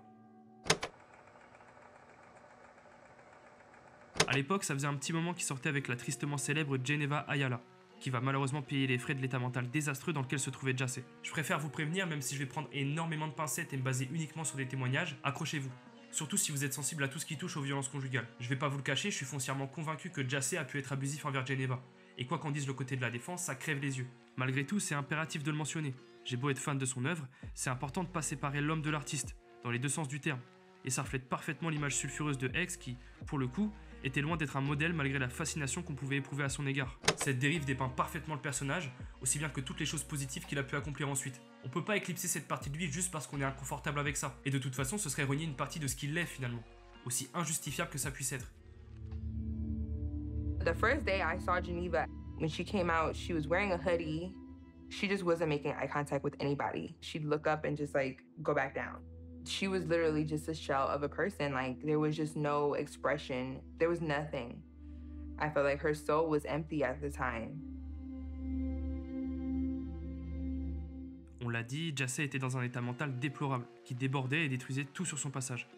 À l'époque, ça faisait un petit moment qu'il sortait avec la tristement célèbre Geneva Ayala, qui va malheureusement payer les frais de l'état mental désastreux dans lequel se trouvait Jahseh. Je préfère vous prévenir, même si je vais prendre énormément de pincettes et me baser uniquement sur des témoignages, accrochez-vous. Surtout si vous êtes sensible à tout ce qui touche aux violences conjugales. Je vais pas vous le cacher, je suis foncièrement convaincu que Jahseh a pu être abusif envers Geneva. Et quoi qu'en dise le côté de la défense, ça crève les yeux. Malgré tout, c'est impératif de le mentionner. J'ai beau être fan de son œuvre, c'est important de pas séparer l'homme de l'artiste, dans les deux sens du terme. Et ça reflète parfaitement l'image sulfureuse de X qui, pour le coup, était loin d'être un modèle malgré la fascination qu'on pouvait éprouver à son égard. Cette dérive dépeint parfaitement le personnage, aussi bien que toutes les choses positives qu'il a pu accomplir ensuite. On peut pas éclipser cette partie de lui juste parce qu'on est inconfortable avec ça. Et de toute façon, ce serait renier une partie de ce qu'il est finalement. Aussi injustifiable que ça puisse être. The first day I saw Geneva, when she came out, she was wearing a hoodie. She just wasn't making eye contact with anybody. She'd look up and just like go back down. She was literally just a shell of a person. Like there was just no expression. There was nothing. I felt like her soul was empty at the time. On l'a dit, Jahseh était dans un état mental déplorable, qui débordait et détruisait tout sur son passage.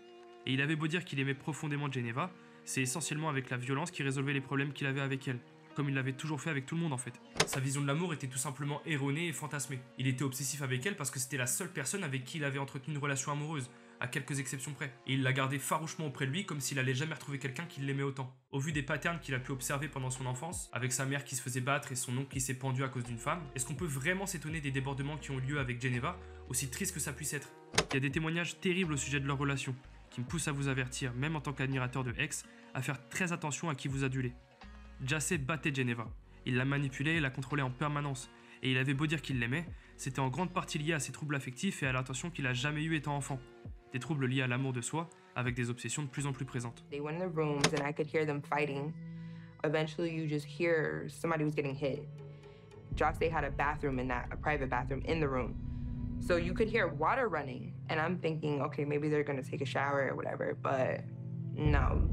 Et il avait beau dire qu'il aimait profondément Geneva, c'est essentiellement avec la violence qu'il résolvait les problèmes qu'il avait avec elle, comme il l'avait toujours fait avec tout le monde en fait. Sa vision de l'amour était tout simplement erronée et fantasmée. Il était obsessif avec elle parce que c'était la seule personne avec qui il avait entretenu une relation amoureuse, à quelques exceptions près. Et il la gardait farouchement auprès de lui comme s'il allait jamais retrouver quelqu'un qui l'aimait autant. Au vu des patterns qu'il a pu observer pendant son enfance, avec sa mère qui se faisait battre et son oncle qui s'est pendu à cause d'une femme, est-ce qu'on peut vraiment s'étonner des débordements qui ont eu lieu avec Geneva, aussi triste que ça puisse être? Il y a des témoignages terribles au sujet de leur relation, qui me poussent à vous avertir, même en tant qu'admirateur de X, à faire très attention à qui vous adulez. Jahseh battait Geneva. Il la manipulait et la contrôlait en permanence. Et il avait beau dire qu'il l'aimait, c'était en grande partie lié à ses troubles affectifs et à l'attention qu'il a jamais eu étant enfant. Des troubles liés à l'amour de soi, avec des obsessions de plus en plus présentes. They went in the rooms and I could hear them fighting. Eventually you just hear somebody was getting hit. Jahseh had a bathroom a private bathroom in the room. So you could hear water running. And I'm thinking, okay, maybe they're gonna take a shower or whatever, but no.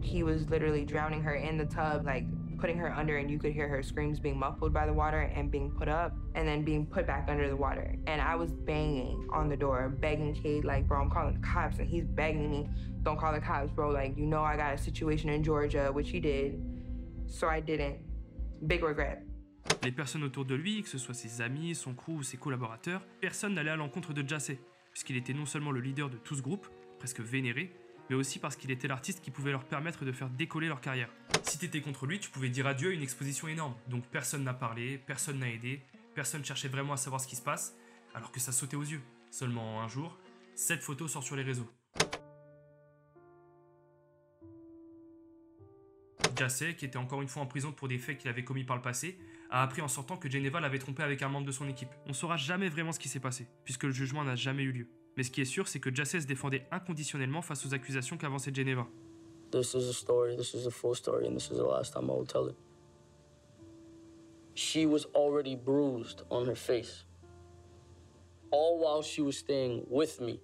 He was literally drowning her in the tub, like putting her under, and you could hear her screams being muffled by the water and being put up and then being put back under the water. And I was banging on the door, begging Cade, like, bro, I'm calling the cops. And he's begging me, don't call the cops, bro. Like, you know I got a situation in Georgia, which he did. So I didn't. Big regret. Les personnes autour de lui, que ce soit ses amis, son crew ou ses collaborateurs, personne n'allait à l'encontre de Jahseh, puisqu'il était non seulement le leader de tout ce groupe, presque vénéré, mais aussi parce qu'il était l'artiste qui pouvait leur permettre de faire décoller leur carrière. Si t'étais contre lui, tu pouvais dire adieu à une exposition énorme, donc personne n'a parlé, personne n'a aidé, personne cherchait vraiment à savoir ce qui se passe, alors que ça sautait aux yeux. Seulement un jour, cette photo sort sur les réseaux. Jahseh, qui était encore une fois en prison pour des faits qu'il avait commis par le passé, a appris en sortant que Geneva l'avait trompé avec un membre de son équipe. On saura jamais vraiment ce qui s'est passé, puisque le jugement n'a jamais eu lieu. Mais ce qui est sûr, c'est que Jahseh se défendait inconditionnellement face aux accusations qu'avançait Geneva. This is a story, this is a full story, and this is the last time I will tell it. She was already bruised on her face. All while she was staying with me,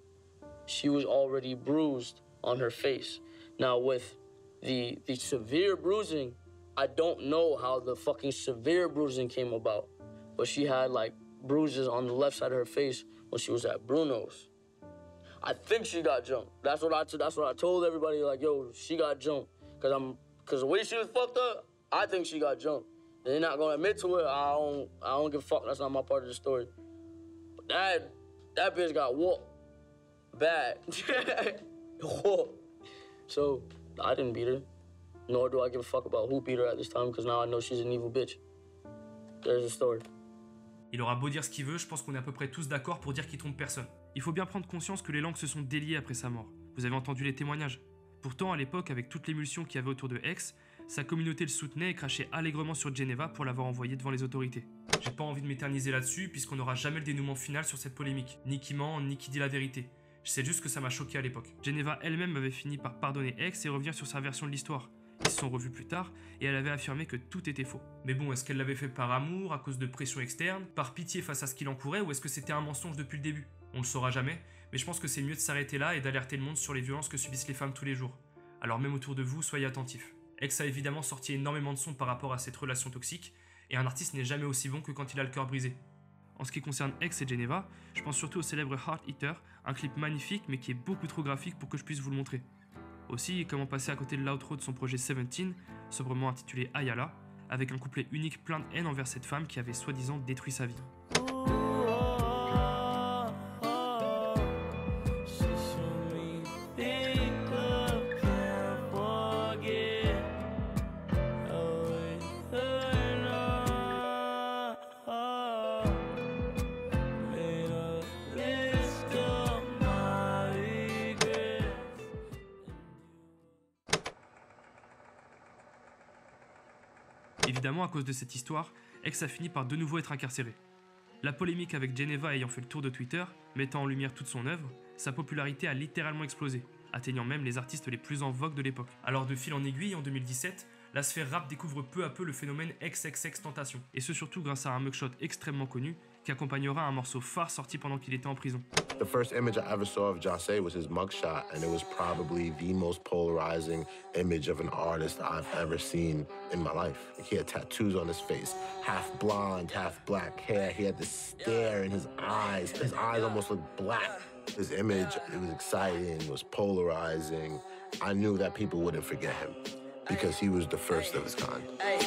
she was already bruised on her face. Now with the severe bruising, I don't know how the fucking severe bruising came about, but she had like bruises on the left side of her face when she was at Bruno's. I think she got jumped. That's what I told everybody. Like, yo, she got jumped. Cause the way she was fucked up, I think she got jumped. They're not gonna admit to it. I don't give a fuck. That's not my part of the story. But that bitch got whooped bad. So I didn't beat her. Nor do I give a fuck about who beat her at this time, because now I know she's an evil bitch. There's the story. Il aura beau dire ce qu'il veut, je pense qu'on est à peu près tous d'accord pour dire qu'il trompe personne. Il faut bien prendre conscience que les langues se sont déliées après sa mort. Vous avez entendu les témoignages. Pourtant, à l'époque, avec toute l'émulsion qu'il y avait autour de X, sa communauté le soutenait et crachait allègrement sur Geneva pour l'avoir envoyé devant les autorités. J'ai pas envie de m'éterniser là-dessus, puisqu'on n'aura jamais le dénouement final sur cette polémique. Ni qui ment, ni qui dit la vérité. Je sais juste que ça m'a choqué à l'époque. Geneva elle-même avait fini par pardonner X et revenir sur sa version de l'histoire. Ils se sont revus plus tard et elle avait affirmé que tout était faux. Mais bon, est-ce qu'elle l'avait fait par amour, à cause de pression externe, par pitié face à ce qu'il encourait, ou est-ce que c'était un mensonge depuis le début? On le saura jamais, mais je pense que c'est mieux de s'arrêter là et d'alerter le monde sur les violences que subissent les femmes tous les jours. Alors même autour de vous, soyez attentifs. X a évidemment sorti énormément de sons par rapport à cette relation toxique, et un artiste n'est jamais aussi bon que quand il a le cœur brisé. En ce qui concerne X et Geneva, je pense surtout au célèbre Heart Eater, un clip magnifique mais qui est beaucoup trop graphique pour que je puisse vous le montrer. Aussi, comment passer à côté de l'outro de son projet 17, sobrement intitulé Ayala, avec un couplet unique plein de haine envers cette femme qui avait soi-disant détruit sa vie. Évidemment, à cause de cette histoire, X a fini par de nouveau être incarcéré. La polémique avec Geneva ayant fait le tour de Twitter, mettant en lumière toute son œuvre, sa popularité a littéralement explosé, atteignant même les artistes les plus en vogue de l'époque. Alors de fil en aiguille, en 2017, la sphère rap découvre peu à peu le phénomène XXXTentacion, et ce surtout grâce à un mugshot extrêmement connu qui accompagnera un morceau phare sorti pendant qu'il était en prison. The first image I ever saw of Jahseh was his mugshot, and it was probably the most polarizing image of an artist I've ever seen in my life. He had tattoos on his face, half blonde, half black hair. He had this stare in his eyes. His eyes almost looked black. His image, it was exciting, it was polarizing. I knew that people wouldn't forget him because he was the first of his kind. Ay,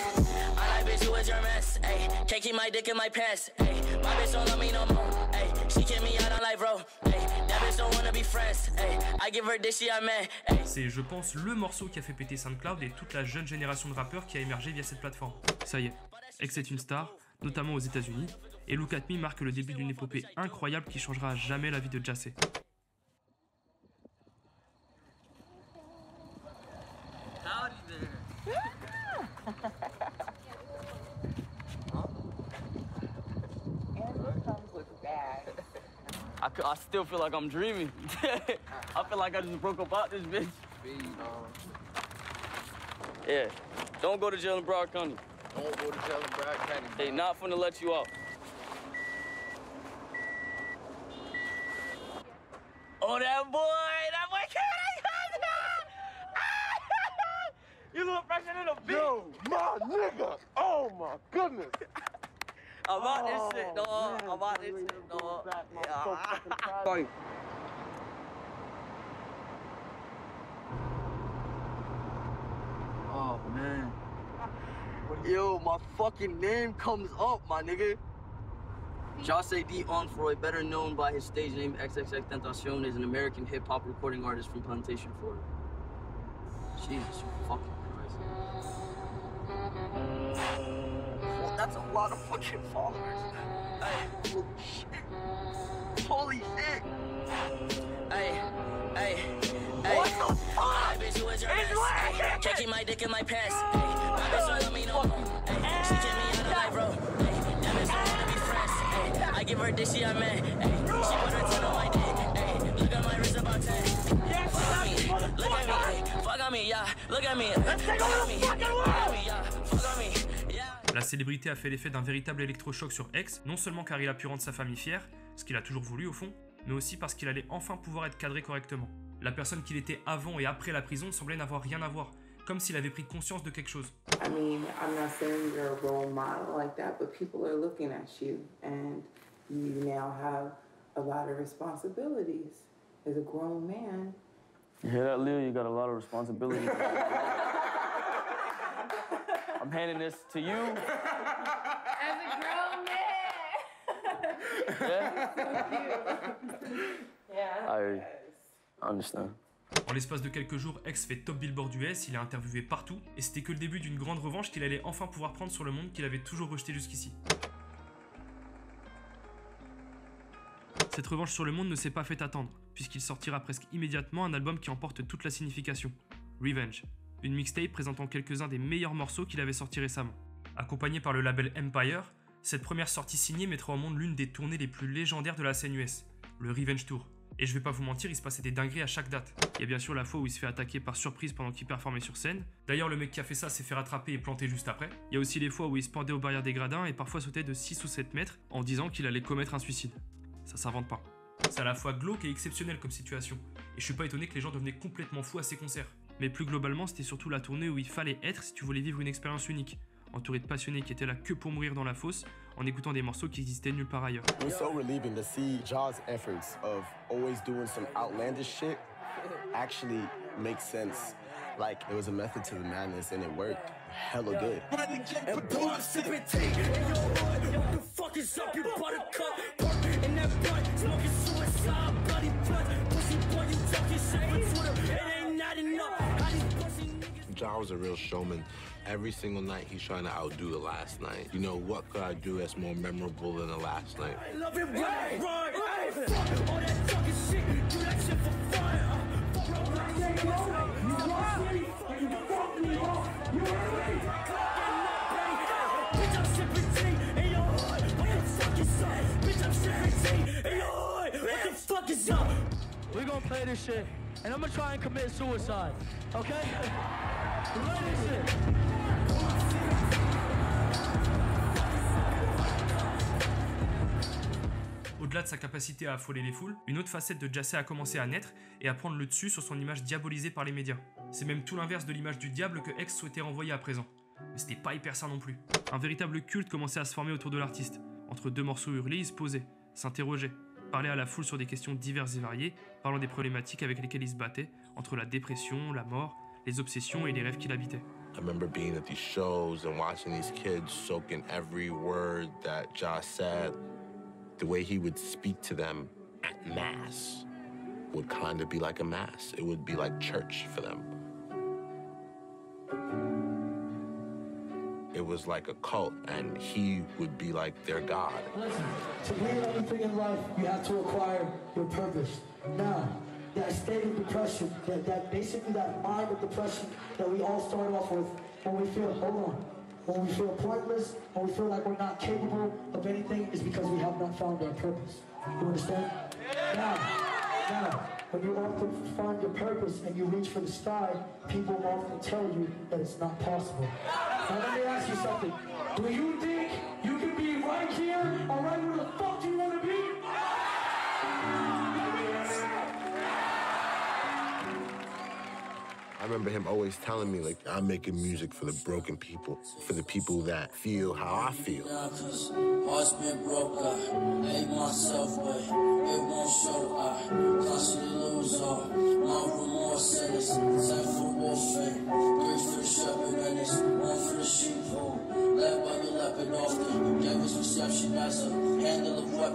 I like bitch, you was your mess. Ay, can't keep my dick in my pants. Ay, my bitch don't love me no more. Ay, she kick me out on life, bro. Ay, that bitch don't wanna be friends. Ay, I give her this, she a man. C'est, je pense, le morceau qui a fait péter SoundCloud et toute la jeune génération de rappeurs qui a émergé via cette plateforme. Ça y est, X est une star, notamment aux États-Unis, et Look At Me marque le début d'une épopée incroyable qui changera à jamais la vie de Jahseh. Howdy there. I still feel like I'm dreaming. I feel like I just broke up out this bitch. Yeah, don't go to jail in Broward County. Don't go to jail in Broward County. They not finna let you out. Oh, that boy can't. You look fresher than a bitch. Yo, my nigga! Oh my goodness! I'm out this shit, dog. I'm out this shit, dog. Yeah. Oh man. What Yo, my fucking name comes up, my nigga. Jose D. Onfroy, better known by his stage name XXXTentacion, is an American hip-hop recording artist from Plantation, Florida. Jesus fucking Christ. Well, that's a lot of fucking followers. Hey, holy shit. Holy shit. Hey, hey, what the fuck? Bitch, who is your ass? Can't keep my dick in my pants. Hey, my bitch don't love me no more. Hey, she kicked me out of life, bro. Hey, that bitch don't wanna be friends. Hey, I give her dick, she a man. Hey, she put her 10 on my dick. Hey, look at my wrist about 10. Fuck on me, look at me. Hey, fuck on me, yeah. Look at me. Fuck on me, yeah. Fuck on me, yeah. La célébrité a fait l'effet d'un véritable électrochoc sur X, non seulement car il a pu rendre sa famille fière, ce qu'il a toujours voulu au fond, mais aussi parce qu'il allait enfin pouvoir être cadré correctement. La personne qu'il était avant et après la prison semblait n'avoir rien à voir, comme s'il avait pris conscience de quelque chose. I mean, I'm not saying you're a role model like that, but people are looking at you, and you now have a lot of responsibilities as a grown man. You hear that, Leo? You got a lot of responsibilities. I'm handing this to you. As a grown man. Yeah? So cute. Yeah. I understand. En l'espace de quelques jours, X fait top Billboard US, il est interviewé partout, et c'était que le début d'une grande revanche qu'il allait enfin pouvoir prendre sur le monde qu'il avait toujours rejeté jusqu'ici. Cette revanche sur le monde ne s'est pas fait attendre, puisqu'il sortira presque immédiatement un album qui emporte toute la signification, Revenge, une mixtape présentant quelques-uns des meilleurs morceaux qu'il avait sortis récemment. Accompagné par le label Empire, cette première sortie signée mettra au monde l'une des tournées les plus légendaires de la scène US, le Revenge Tour. Et je vais pas vous mentir, il se passait des dingueries à chaque date. Il y a bien sûr la fois où il se fait attaquer par surprise pendant qu'il performait sur scène. D'ailleurs, le mec qui a fait ça s'est fait rattraper et planter juste après. Il y a aussi les fois où il se pendait aux barrières des gradins et parfois sautait de 6 ou 7 mètres en disant qu'il allait commettre un suicide. Ça s'invente pas. C'est à la fois glauque et exceptionnel comme situation. Et je suis pas étonné que les gens devenaient complètement fous à ses concerts. Mais plus globalement, c'était surtout la tournée où il fallait être si tu voulais vivre une expérience unique. Entouré de passionnés qui étaient là que pour mourir dans la fosse, en écoutant des morceaux qui existaient nulle part ailleurs. It was so relieving to see Ja's efforts of always doing some outlandish shit actually make sense. Like, it was a method to the madness and it worked hella good. What the fuck is up, you buttercup? Park in that blunt, smoking suicide, bloody blood. Pussy boy, you talking shit for Twitter. It ain't not enough. How these pussy niggas. Ja was a real showman. Every single night he's trying to outdo the last night. You know, what could I do that's more memorable than the last night? I love it, right, fuck all that talking shit. Do that shit for fire. Bitch, I'm sipping tea in your hood. What the fuck is up? Bitch, I'm sipping tea in your hood. What the fuck is up? We're gonna play this shit, and I'm gonna try and commit suicide, okay? Play this shit. Au-delà de sa capacité à affoler les foules, une autre facette de Jahseh a commencé à naître et à prendre le dessus sur son image diabolisée par les médias. C'est même tout l'inverse de l'image du diable que X souhaitait renvoyer à présent. Mais c'était pas hyper ça non plus. Un véritable culte commençait à se former autour de l'artiste. Entre deux morceaux hurlés, il se posait, s'interrogeait, parlait à la foule sur des questions diverses et variées, parlant des problématiques avec lesquelles il se battait, entre la dépression, la mort, les obsessions et les rêves qu'il habitait. I remember being at these shows and watching these kids soak in every word that Ja said. The way he would speak to them at mass would kind of be like a mass. It would be like church for them. It was like a cult, and he would be like their god. Listen, to lead everything in life, you have to acquire your purpose. Now, that state of depression, that basically that mind of depression that we all start off with when we feel, hold on, when we feel pointless, when we feel like we're not capable of anything, is because we have not found our purpose. You understand? Now, when you often find your purpose and you reach for the sky, people often tell you that it's not possible. Now let me ask you something. Do you think you can be right here or right where the fuck you want to be? I remember him always telling me, like, I'm making music for the broken people, for the people that feel how I feel. Heart's been broke, I hate myself, but it won't show. I constantly lose all my remorse, and it's time for warfare. Great for the shepherd, and it's one for the sheep.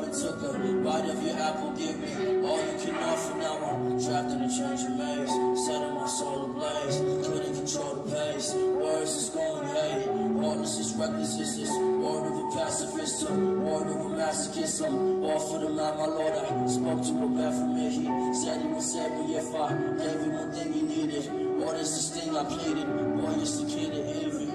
never took a bite of your apple, give me all you can offer. Now I'm trapped in a changing maze, setting my soul ablaze, couldn't control the pace. Words is going hate, heartless is reckless, is this word of a pacifist, word of a masochist. I'm all for the man, my lord. I spoke to a man from here, he said he would save me if I gave him one thing he needed. What is this thing I pleaded? Boy, it's the kid of envy.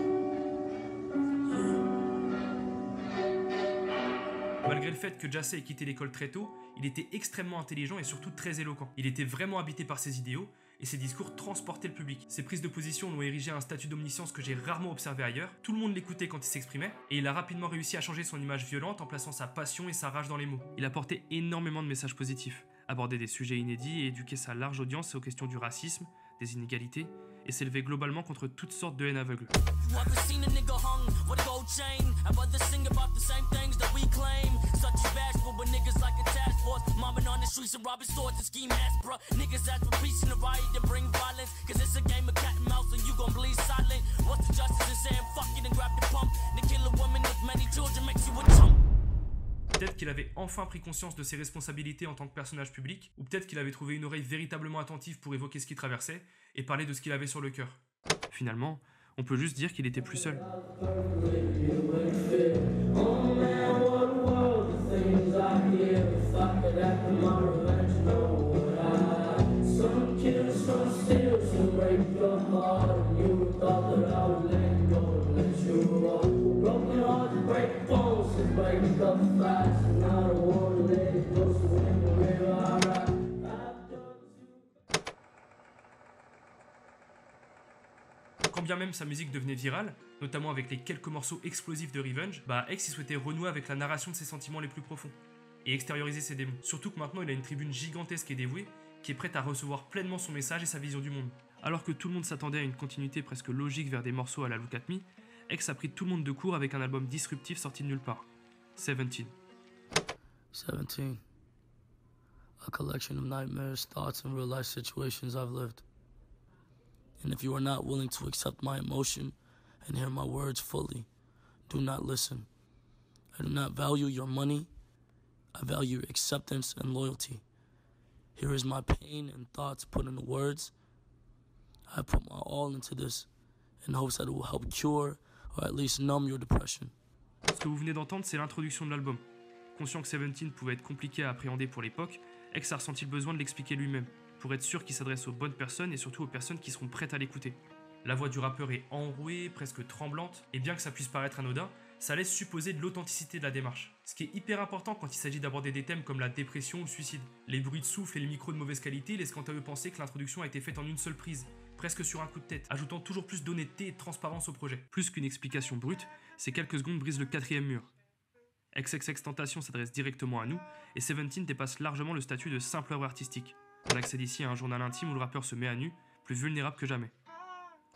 Malgré le fait que Jace ait quitté l'école très tôt, il était extrêmement intelligent et surtout très éloquent. Il était vraiment habité par ses idéaux et ses discours transportaient le public. Ses prises de position l'ont érigé à un statut d'omniscience que j'ai rarement observé ailleurs. Tout le monde l'écoutait quand il s'exprimait et il a rapidement réussi à changer son image violente en plaçant sa passion et sa rage dans les mots. Il apportait énormément de messages positifs, abordait des sujets inédits et éduquait sa large audience aux questions du racisme, des inégalités et s'élevait globalement contre toutes sortes de haine aveugle. Peut-être qu'il avait enfin pris conscience de ses responsabilités en tant que personnage public, ou peut-être qu'il avait trouvé une oreille véritablement attentive pour évoquer ce qu'il traversait et parler de ce qu'il avait sur le cœur. Finalement, on peut juste dire qu'il était plus seul. Quand bien même sa musique devenait virale, notamment avec les quelques morceaux explosifs de Revenge, X y souhaitait renouer avec la narration de ses sentiments les plus profonds et extérioriser ses démons. Surtout que maintenant il a une tribune gigantesque et dévouée qui est prête à recevoir pleinement son message et sa vision du monde. Alors que tout le monde s'attendait à une continuité presque logique vers des morceaux à la Look At Me, X a pris tout le monde de court avec un album disruptif sorti de nulle part, 17. 17. A collection of nightmares, thoughts, and real-life situations I've lived. And if you are not willing to accept my emotion and hear my words fully, do not listen. I do not value your money. I value your acceptance and loyalty. Here is my pain and thoughts put into words. I put my all into this in hopes that it will help cure or at least numb your depression. Ce que vous venez d'entendre, c'est l'introduction de l'album. Conscient que 17 pouvait être compliqué à appréhender pour l'époque, X a ressenti le besoin de l'expliquer lui-même, pour être sûr qu'il s'adresse aux bonnes personnes et surtout aux personnes qui seront prêtes à l'écouter. La voix du rappeur est enrouée, presque tremblante, et bien que ça puisse paraître anodin, ça laisse supposer de l'authenticité de la démarche. Ce qui est hyper important quand il s'agit d'aborder des thèmes comme la dépression ou le suicide. Les bruits de souffle et les micros de mauvaise qualité laissent quant à eux penser que l'introduction a été faite en une seule prise, presque sur un coup de tête, ajoutant toujours plus d'honnêteté et de transparence au projet. Plus qu'une explication brute, ces quelques secondes brisent le quatrième mur. XXXTentacion s'adresse directement à nous, et 17 dépasse largement le statut de simple œuvre artistique. On accède ici à un journal intime où le rappeur se met à nu, plus vulnérable que jamais.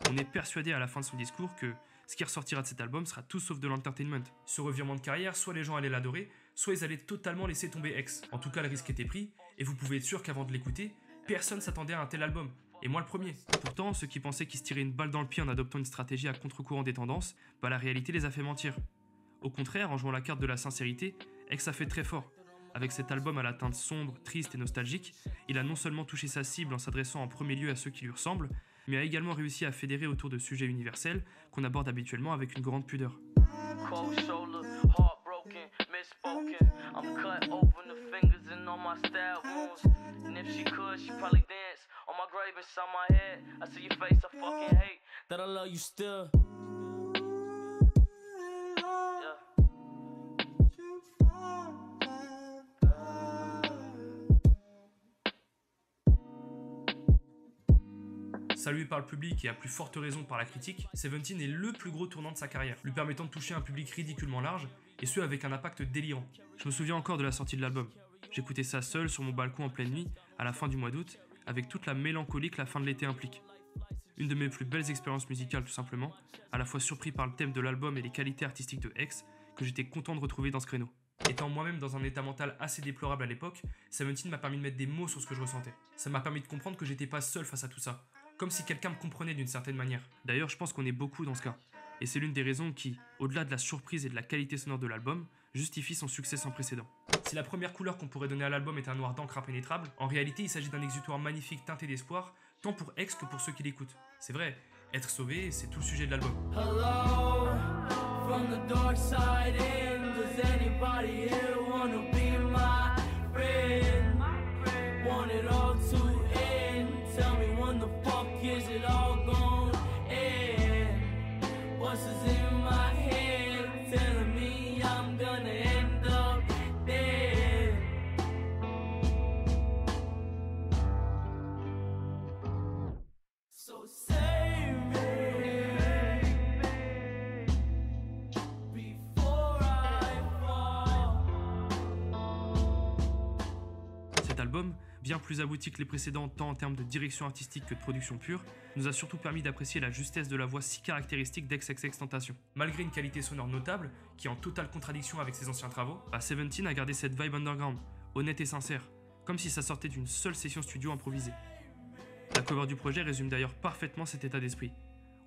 On est persuadé à la fin de son discours que ce qui ressortira de cet album sera tout sauf de l'entertainment. Ce revirement de carrière, soit les gens allaient l'adorer, soit ils allaient totalement laisser tomber X. En tout cas, le risque était pris, et vous pouvez être sûr qu'avant de l'écouter, personne s'attendait à un tel album. Et moi le premier. Pourtant, ceux qui pensaient qu'ils se tiraient une balle dans le pied en adoptant une stratégie à contre-courant des tendances, la réalité les a fait mentir. Au contraire, en jouant la carte de la sincérité, X a fait très fort. Avec cet album à la teinte sombre, triste et nostalgique, il a non seulement touché sa cible en s'adressant en premier lieu à ceux qui lui ressemblent, mais a également réussi à fédérer autour de sujets universels qu'on aborde habituellement avec une grande pudeur. Salué par le public et à plus forte raison par la critique, 17 est le plus gros tournant de sa carrière, lui permettant de toucher un public ridiculement large, et ce avec un impact délirant. Je me souviens encore de la sortie de l'album. J'écoutais ça seul sur mon balcon en pleine nuit, à la fin du mois d'août, avec toute la mélancolie que la fin de l'été implique. Une de mes plus belles expériences musicales tout simplement, à la fois surpris par le thème de l'album et les qualités artistiques de X, que j'étais content de retrouver dans ce créneau. Étant moi-même dans un état mental assez déplorable à l'époque, 17 m'a permis de mettre des mots sur ce que je ressentais. Ça m'a permis de comprendre que j'étais pas seul face à tout ça. Comme si quelqu'un me comprenait d'une certaine manière. D'ailleurs, je pense qu'on est beaucoup dans ce cas. Et c'est l'une des raisons qui, au-delà de la surprise et de la qualité sonore de l'album, justifie son succès sans précédent. Si la première couleur qu'on pourrait donner à l'album est un noir d'encre impénétrable, en réalité il s'agit d'un exutoire magnifique teinté d'espoir, tant pour X que pour ceux qui l'écoutent. C'est vrai, être sauvé, c'est tout le sujet de l'album. Hello, from the dark side in, does anybody here wanna be my friend? Want it all to end, tell me when the fuck is it all gonna end? What's in my head, telling me I'm gonna end up dead? So save me before I fall. Cet album, bien plus abouti que les précédents tant en termes de direction artistique que de production pure, nous a surtout permis d'apprécier la justesse de la voix si caractéristique d'XXXTentacion. Malgré une qualité sonore notable, qui est en totale contradiction avec ses anciens travaux, Seventeen a gardé cette vibe underground, honnête et sincère, comme si ça sortait d'une seule session studio improvisée. La cover du projet résume d'ailleurs parfaitement cet état d'esprit.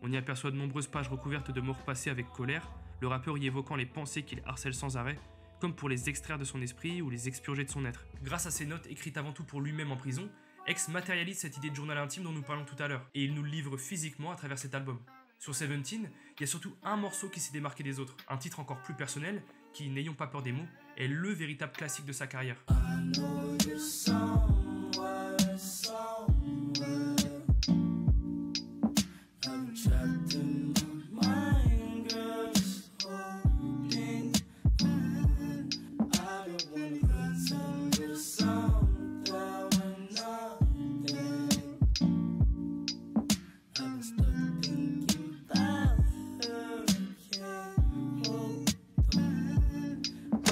On y aperçoit de nombreuses pages recouvertes de mots repassés avec colère, le rappeur y évoquant les pensées qu'il harcèle sans arrêt, comme pour les extraire de son esprit ou les expurger de son être. Grâce à ces notes écrites avant tout pour lui-même en prison, X matérialise cette idée de journal intime dont nous parlons tout à l'heure, et il nous le livre physiquement à travers cet album. Sur Seventeen, il y a surtout un morceau qui s'est démarqué des autres, un titre encore plus personnel, qui, n'ayons pas peur des mots, est le véritable classique de sa carrière.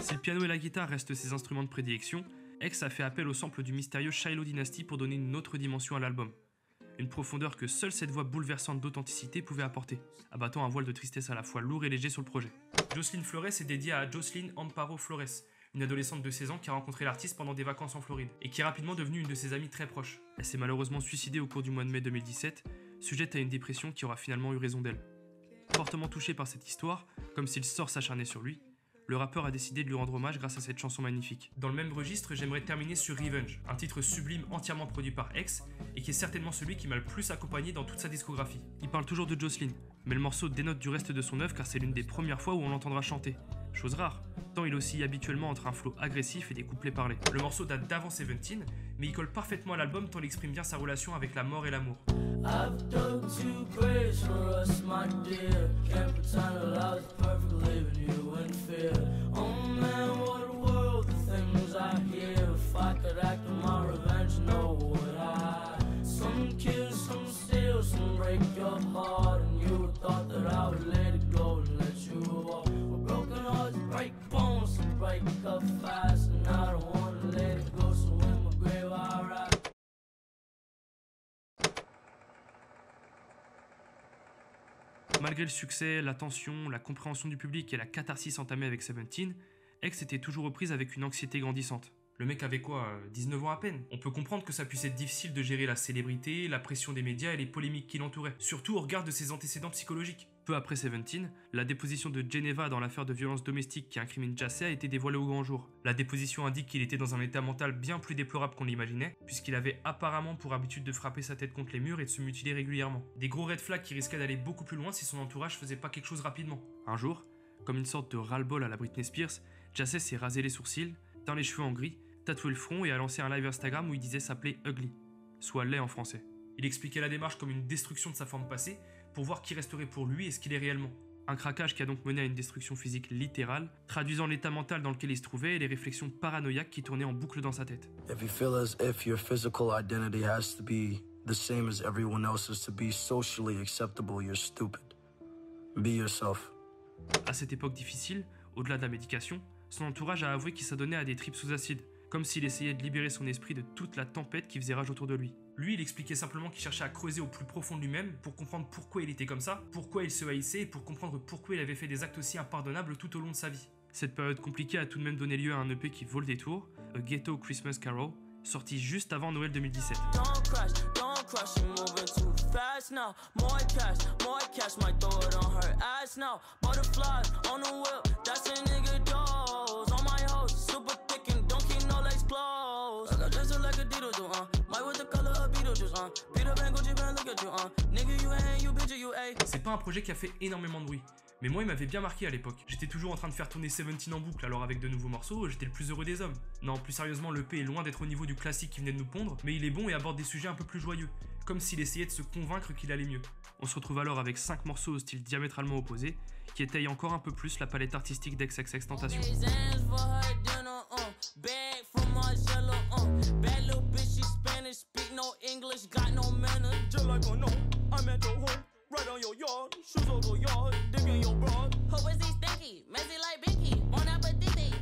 Si le piano et la guitare restent ses instruments de prédilection, X a fait appel au sample du mystérieux Shiloh Dynasty pour donner une autre dimension à l'album. Une profondeur que seule cette voix bouleversante d'authenticité pouvait apporter, abattant un voile de tristesse à la fois lourd et léger sur le projet. Jocelyn Flores est dédiée à Jocelyn Amparo Flores, une adolescente de 16 ans qui a rencontré l'artiste pendant des vacances en Floride, et qui est rapidement devenue une de ses amies très proches. Elle s'est malheureusement suicidée au cours du mois de mai 2017, sujette à une dépression qui aura finalement eu raison d'elle. Fortement touché par cette histoire, comme si le sort s'acharnait sur lui, le rappeur a décidé de lui rendre hommage grâce à cette chanson magnifique. Dans le même registre, j'aimerais terminer sur Revenge, un titre sublime entièrement produit par X, et qui est certainement celui qui m'a le plus accompagné dans toute sa discographie. Il parle toujours de Jocelyn, mais le morceau dénote du reste de son œuvre car c'est l'une des premières fois où on l'entendra chanter. Chose rare, tant il oscille habituellement entre un flow agressif et des couplets parlés. Le morceau date d'avant Seventeen, mais il colle parfaitement à l'album tant il exprime bien sa relation avec la mort et l'amour. I've dug too great for us, my dear. Can't pretend that I was perfect, leaving you in fear. Oh man, what a world, the things I hear. If I could act on my revenge, no would I? Some kill, some steal, some break your heart, and you would thought that I would let it go and let you walk. Well, broken hearts break bones, some break up fast, and I don't wanna let it go, so in my grave I ride. Malgré le succès, l'attention, la compréhension du public et la catharsis entamée avec Seventeen, X était toujours aux prises avec une anxiété grandissante. Le mec avait quoi, 19 ans à peine? On peut comprendre que ça puisse être difficile de gérer la célébrité, la pression des médias et les polémiques qui l'entouraient, surtout au regard de ses antécédents psychologiques. Peu après Seventeen, la déposition de Geneva dans l'affaire de violence domestique qui incrimine Jahseh a été dévoilée au grand jour. La déposition indique qu'il était dans un état mental bien plus déplorable qu'on l'imaginait, puisqu'il avait apparemment pour habitude de frapper sa tête contre les murs et de se mutiler régulièrement. Des gros red flags qui risquaient d'aller beaucoup plus loin si son entourage faisait pas quelque chose rapidement. Un jour, comme une sorte de ras-le-bol à la Britney Spears, Jahseh s'est rasé les sourcils, teint les cheveux en gris, tatoué le front et a lancé un live Instagram où il disait s'appeler Ugly, soit laid en français. Il expliquait la démarche comme une destruction de sa forme passée pour voir qui resterait pour lui et ce qu'il est réellement. Un craquage qui a donc mené à une destruction physique littérale, traduisant l'état mental dans lequel il se trouvait et les réflexions paranoïaques qui tournaient en boucle dans sa tête. If you feel as if your physical identity has to be the same as everyone else's to be socially acceptable, you're stupid. Be yourself. À cette époque difficile, au-delà de la médication, son entourage a avoué qu'il s'adonnait à des trips sous acide, comme s'il essayait de libérer son esprit de toute la tempête qui faisait rage autour de lui. Lui, il expliquait simplement qu'il cherchait à creuser au plus profond de lui-même pour comprendre pourquoi il était comme ça, pourquoi il se haïssait et pour comprendre pourquoi il avait fait des actes aussi impardonnables tout au long de sa vie. Cette période compliquée a tout de même donné lieu à un EP qui vaut le détour, A Ghetto Christmas Carol, sorti juste avant Noël 2017. C'est pas un projet qui a fait énormément de bruit, mais moi il m'avait bien marqué à l'époque. J'étais toujours en train de faire tourner 17 en boucle, alors avec de nouveaux morceaux, j'étais le plus heureux des hommes. Non, plus sérieusement, l'EP est loin d'être au niveau du classique qui venait de nous pondre, mais il est bon et aborde des sujets un peu plus joyeux, comme s'il essayait de se convaincre qu'il allait mieux. On se retrouve alors avec 5 morceaux au style diamétralement opposé, qui étayent encore un peu plus la palette artistique d'XXXTentacion.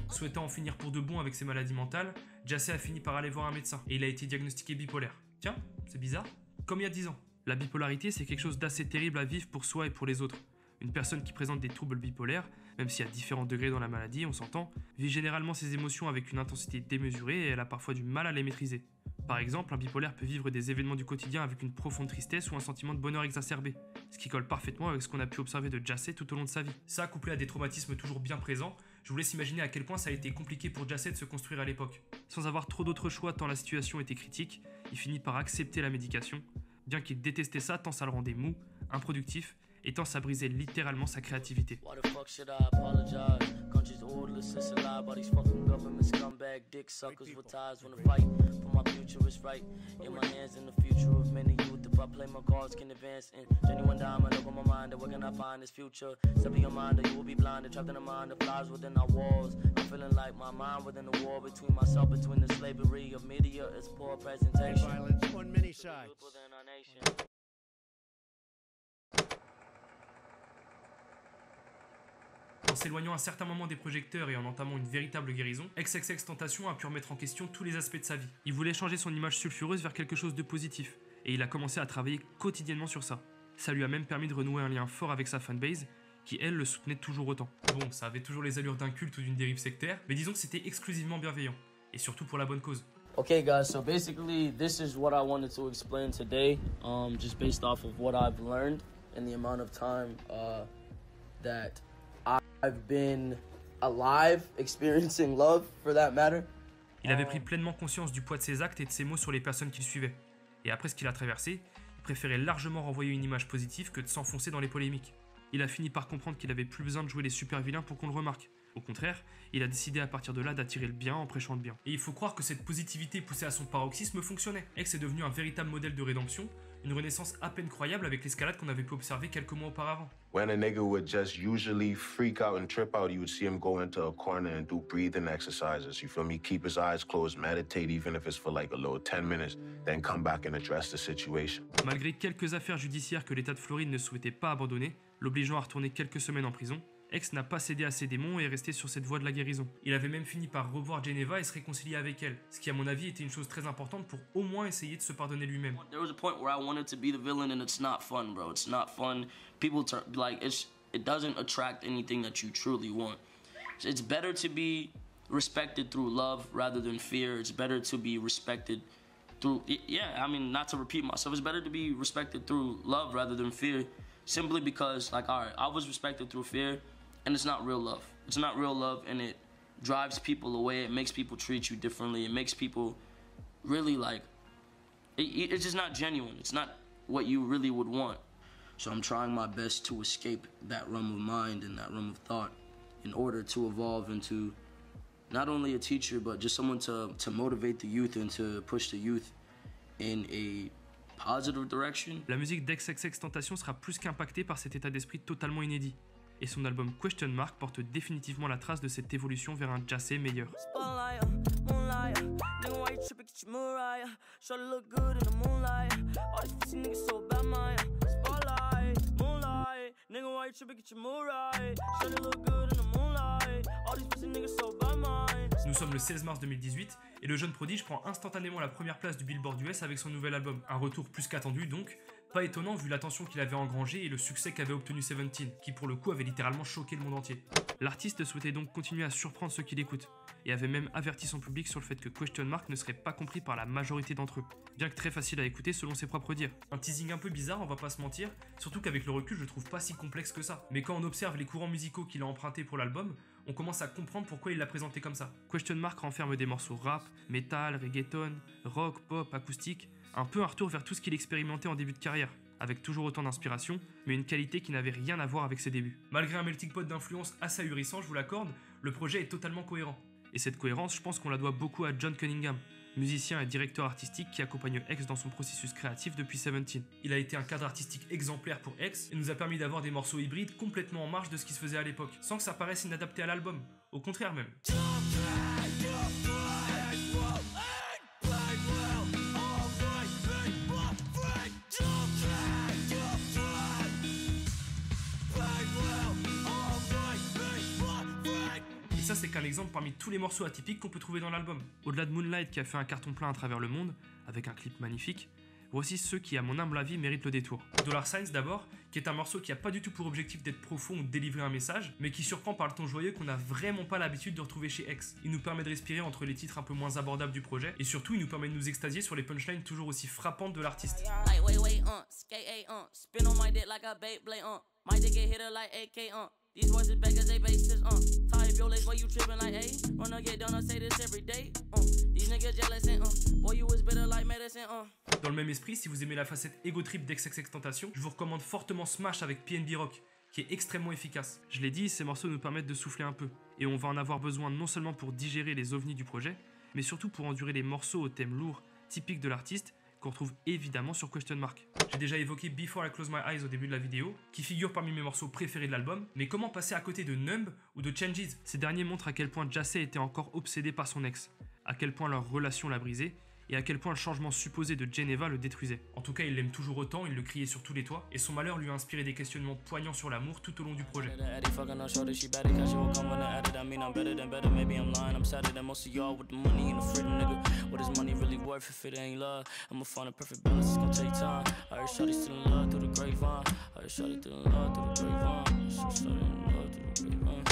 Souhaitant en finir pour de bon avec ses maladies mentales, Jahseh a fini par aller voir un médecin et il a été diagnostiqué bipolaire. Tiens, c'est bizarre, comme il y a 10 ans. La bipolarité, c'est quelque chose d'assez terrible à vivre pour soi et pour les autres. Une personne qui présente des troubles bipolaires, même s'il y a différents degrés dans la maladie, on s'entend, vit généralement ses émotions avec une intensité démesurée et elle a parfois du mal à les maîtriser. Par exemple, un bipolaire peut vivre des événements du quotidien avec une profonde tristesse ou un sentiment de bonheur exacerbé, ce qui colle parfaitement avec ce qu'on a pu observer de Jahseh tout au long de sa vie. Ça, couplé à des traumatismes toujours bien présents, je vous laisse imaginer à quel point ça a été compliqué pour Jahseh de se construire à l'époque. Sans avoir trop d'autres choix tant la situation était critique, il finit par accepter la médication, bien qu'il détestait ça tant ça le rendait mou, improductif, et tant ça brisait littéralement sa créativité. En s'éloignant à certains moments des projecteurs et en entamant une véritable guérison, XXXTentacion a pu remettre en question tous les aspects de sa vie. Il voulait changer son image sulfureuse vers quelque chose de positif, et il a commencé à travailler quotidiennement sur ça. Ça lui a même permis de renouer un lien fort avec sa fanbase, qui elle le soutenait toujours autant. Bon, ça avait toujours les allures d'un culte ou d'une dérive sectaire, mais disons que c'était exclusivement bienveillant, et surtout pour la bonne cause. Okay guys, so basically this is what I wanted to explain today, just based off of what I've learned and the amount of time that I've been alive, experiencing love, for that matter. Il avait pris pleinement conscience du poids de ses actes et de ses mots sur les personnes qu'il suivait. Et après ce qu'il a traversé, il préférait largement renvoyer une image positive que de s'enfoncer dans les polémiques. Il a fini par comprendre qu'il avait plus besoin de jouer les super vilains pour qu'on le remarque. Au contraire, il a décidé à partir de là d'attirer le bien en prêchant le bien. Et il faut croire que cette positivité poussée à son paroxysme fonctionnait. X est devenu un véritable modèle de rédemption, une renaissance à peine croyable avec l'escalade qu'on avait pu observer quelques mois auparavant. When a nigga would just usually freak out and trip out, you would see him go into a corner and do breathing exercises. You feel me? Keep his eyes closed, meditate, even if it's for like a little 10 minutes, then come back and address the situation. Malgré quelques affaires judiciaires que l'État de Floride ne souhaitait pas abandonner, l'obligeant à retourner quelques semaines en prison, X n'a pas cédé à ses démons et est resté sur cette voie de la guérison. Il avait même fini par revoir Geneva et se réconcilier avec elle, ce qui à mon avis était une chose très importante pour au moins essayer de se pardonner lui-même. There was a point where I wanted to be the villain and it's not fun, bro. It's not fun. People it doesn't attract anything that you truly want. It's better to be respected through love rather than fear. It's better to be respected through, yeah, I mean, not to repeat myself, it's better to be respected through love rather than fear, simply because, like, all right, I was respected through fear, and it's not real love. It's not real love, and it drives people away. It makes people treat you differently. It makes people really, like, it's just not genuine. It's not what you really would want. So I'm trying my best to escape that realm of mind and that realm of thought in order to evolve into not only a teacher, but just someone to motivate the youth and to push the youth in a positive direction. La musique d'XXXTentacion sera plus qu'impactée par cet état d'esprit totalement inédit. Et son album Question Mark porte définitivement la trace de cette évolution vers un Jahseh meilleur. Nous sommes le 16 mars 2018 et le jeune prodige prend instantanément la première place du Billboard US avec son nouvel album. Un retour plus qu'attendu donc, pas étonnant vu l'attention qu'il avait engrangée et le succès qu'avait obtenu 17, qui pour le coup avait littéralement choqué le monde entier. L'artiste souhaitait donc continuer à surprendre ceux qui l'écoutent, et avait même averti son public sur le fait que Question Mark ne serait pas compris par la majorité d'entre eux, bien que très facile à écouter selon ses propres dires. Un teasing un peu bizarre, on va pas se mentir, surtout qu'avec le recul je le trouve pas si complexe que ça. Mais quand on observe les courants musicaux qu'il a empruntés pour l'album, on commence à comprendre pourquoi il l'a présenté comme ça. Question Mark renferme des morceaux rap, metal, reggaeton, rock, pop, acoustique, Un peu un retour vers tout ce qu'il expérimentait en début de carrière, avec toujours autant d'inspiration, mais une qualité qui n'avait rien à voir avec ses débuts. Malgré un melting pot d'influences assez ahurissant, je vous l'accorde, le projet est totalement cohérent. Et cette cohérence, je pense qu'on la doit beaucoup à John Cunningham, musicien et directeur artistique qui accompagne X dans son processus créatif depuis 17. Il a été un cadre artistique exemplaire pour X et nous a permis d'avoir des morceaux hybrides complètement en marge de ce qui se faisait à l'époque, sans que ça paraisse inadapté à l'album, au contraire même. Ça, c'est qu'un exemple parmi tous les morceaux atypiques qu'on peut trouver dans l'album. Au-delà de Moonlight qui a fait un carton plein à travers le monde, avec un clip magnifique, voici ceux qui, à mon humble avis, méritent le détour. Dollar Signs d'abord, qui est un morceau qui a pas du tout pour objectif d'être profond ou de délivrer un message, mais qui surprend par le ton joyeux qu'on n'a vraiment pas l'habitude de retrouver chez X. Il nous permet de respirer entre les titres un peu moins abordables du projet, et surtout il nous permet de nous extasier sur les punchlines toujours aussi frappantes de l'artiste. These voices beggars, they bases, Tie up your legs while you tripping like, hey. Wanna get done, I say this every day, These niggas jealous and, boy, you was bitter like medicine, Dans le même esprit, si vous aimez la facette ego trip d'XXXTentacion, je vous recommande fortement Smash avec PNB Rock, qui est extrêmement efficace. Je l'ai dit, ces morceaux nous permettent de souffler un peu, et on va en avoir besoin non seulement pour digérer les ovnis du projet, mais surtout pour endurer les morceaux au thème lourd, typiques de l'artiste, qu'on retrouve évidemment sur Question Mark. J'ai déjà évoqué Before I Close My Eyes au début de la vidéo, qui figure parmi mes morceaux préférés de l'album, mais comment passer à côté de Numb ou de Changes? Ces derniers montrent à quel point Jahseh était encore obsédé par son ex, à quel point leur relation l'a brisé, et à quel point le changement supposé de Geneva le détruisait. En tout cas, il l'aime toujours autant, il le criait sur tous les toits, et son malheur lui a inspiré des questionnements poignants sur l'amour tout au long du projet.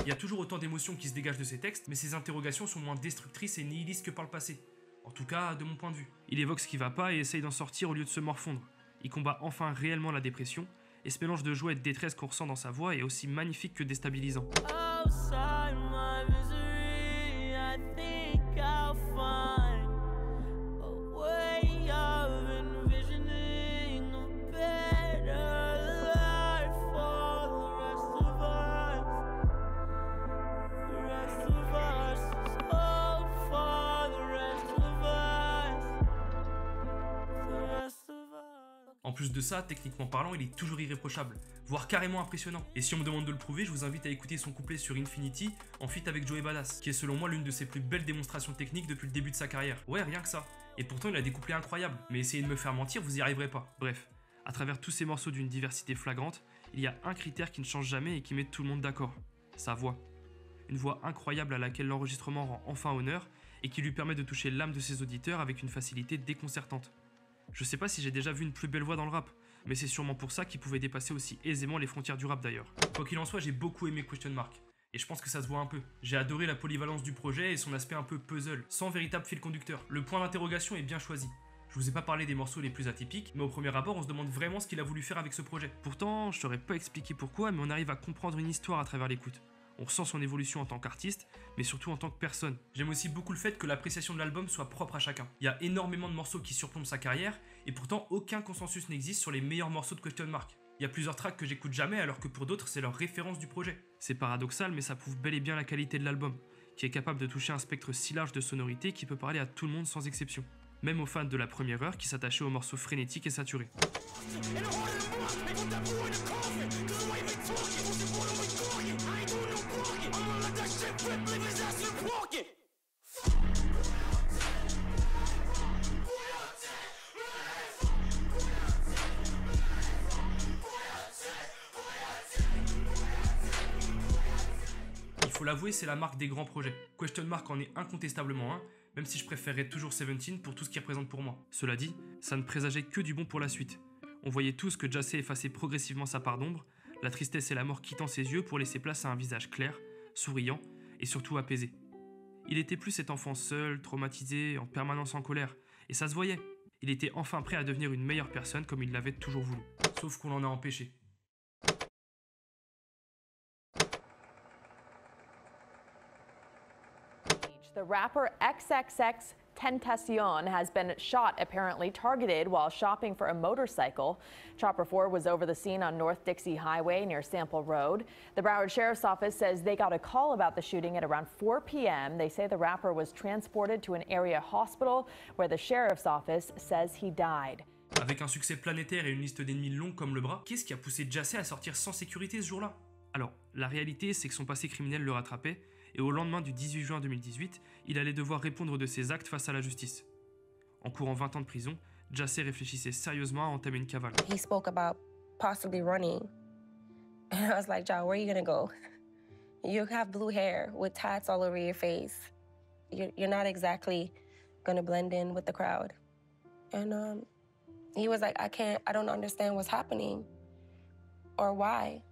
Il y a toujours autant d'émotions qui se dégagent de ces textes, mais ces interrogations sont moins destructrices et nihilistes que par le passé. En tout cas, de mon point de vue. Il évoque ce qui va pas et essaye d'en sortir au lieu de se morfondre. Il combat enfin réellement la dépression, et ce mélange de joie et de détresse qu'on ressent dans sa voix est aussi magnifique que déstabilisant. En plus de ça, techniquement parlant, il est toujours irréprochable, voire carrément impressionnant. Et si on me demande de le prouver, je vous invite à écouter son couplet sur Infinity en feat avec Joey Badass, qui est selon moi l'une de ses plus belles démonstrations techniques depuis le début de sa carrière. Ouais, rien que ça. Et pourtant, il a des couplets incroyables, mais essayez de me faire mentir, vous y arriverez pas. Bref, à travers tous ces morceaux d'une diversité flagrante, il y a un critère qui ne change jamais et qui met tout le monde d'accord, sa voix. Une voix incroyable à laquelle l'enregistrement rend enfin honneur et qui lui permet de toucher l'âme de ses auditeurs avec une facilité déconcertante. Je sais pas si j'ai déjà vu une plus belle voix dans le rap, mais c'est sûrement pour ça qu'il pouvait dépasser aussi aisément les frontières du rap d'ailleurs. Quoi qu'il en soit, j'ai beaucoup aimé Question Mark, et je pense que ça se voit un peu. J'ai adoré la polyvalence du projet et son aspect un peu puzzle, sans véritable fil conducteur. Le point d'interrogation est bien choisi. Je vous ai pas parlé des morceaux les plus atypiques, mais au premier abord, on se demande vraiment ce qu'il a voulu faire avec ce projet. Pourtant, je saurais pas expliquer pourquoi, mais on arrive à comprendre une histoire à travers l'écoute. On ressent son évolution en tant qu'artiste, mais surtout en tant que personne. J'aime aussi beaucoup le fait que l'appréciation de l'album soit propre à chacun. Il y a énormément de morceaux qui surplombent sa carrière, et pourtant aucun consensus n'existe sur les meilleurs morceaux de Question Mark. Il y a plusieurs tracks que j'écoute jamais, alors que pour d'autres, c'est leur référence du projet. C'est paradoxal, mais ça prouve bel et bien la qualité de l'album, qui est capable de toucher un spectre si large de sonorités qui peut parler à tout le monde sans exception. Même aux fans de la première heure qui s'attachaient aux morceaux frénétiques et saturés. Il faut l'avouer, c'est la marque des grands projets. Question Mark en est incontestablement un, même si je préférerais toujours 17 pour tout ce qu'il représente pour moi. Cela dit, ça ne présageait que du bon pour la suite. On voyait tous que Jahseh effaçait progressivement sa part d'ombre, la tristesse et la mort quittant ses yeux pour laisser place à un visage clair, souriant et surtout apaisé. Il était plus cet enfant seul, traumatisé, en permanence en colère, et ça se voyait. Il était enfin prêt à devenir une meilleure personne comme il l'avait toujours voulu. Sauf qu'on l'en a empêché. The rapper XXX Tentacion has been shot, apparently targeted while shopping for a motorcycle. Chopper 4 was over the scene on North Dixie Highway near Sample Road. The Broward Sheriff's Office says they got a call about the shooting at around 4 p.m. They say the rapper was transported to an area hospital where the Sheriff's Office says he died. Avec un succès planétaire et une liste d'ennemis longue comme le bras, qu'est-ce qui a poussé Jassé à sortir sans sécurité ce jour-là? Alors, la réalité, c'est que son passé criminel le rattrapait, et au lendemain du 18 juin 2018, il allait devoir répondre de ses actes face à la justice. En courant 20 ans de prison, Jassé réfléchissait sérieusement à entamer une cavale. He spoke about possibly running, and I was like, "Ja, where are you gonna go? You have blue hair with tats all over your face. You're not exactly gonna blend in with the crowd." And he was like, I don't understand what's happening or why.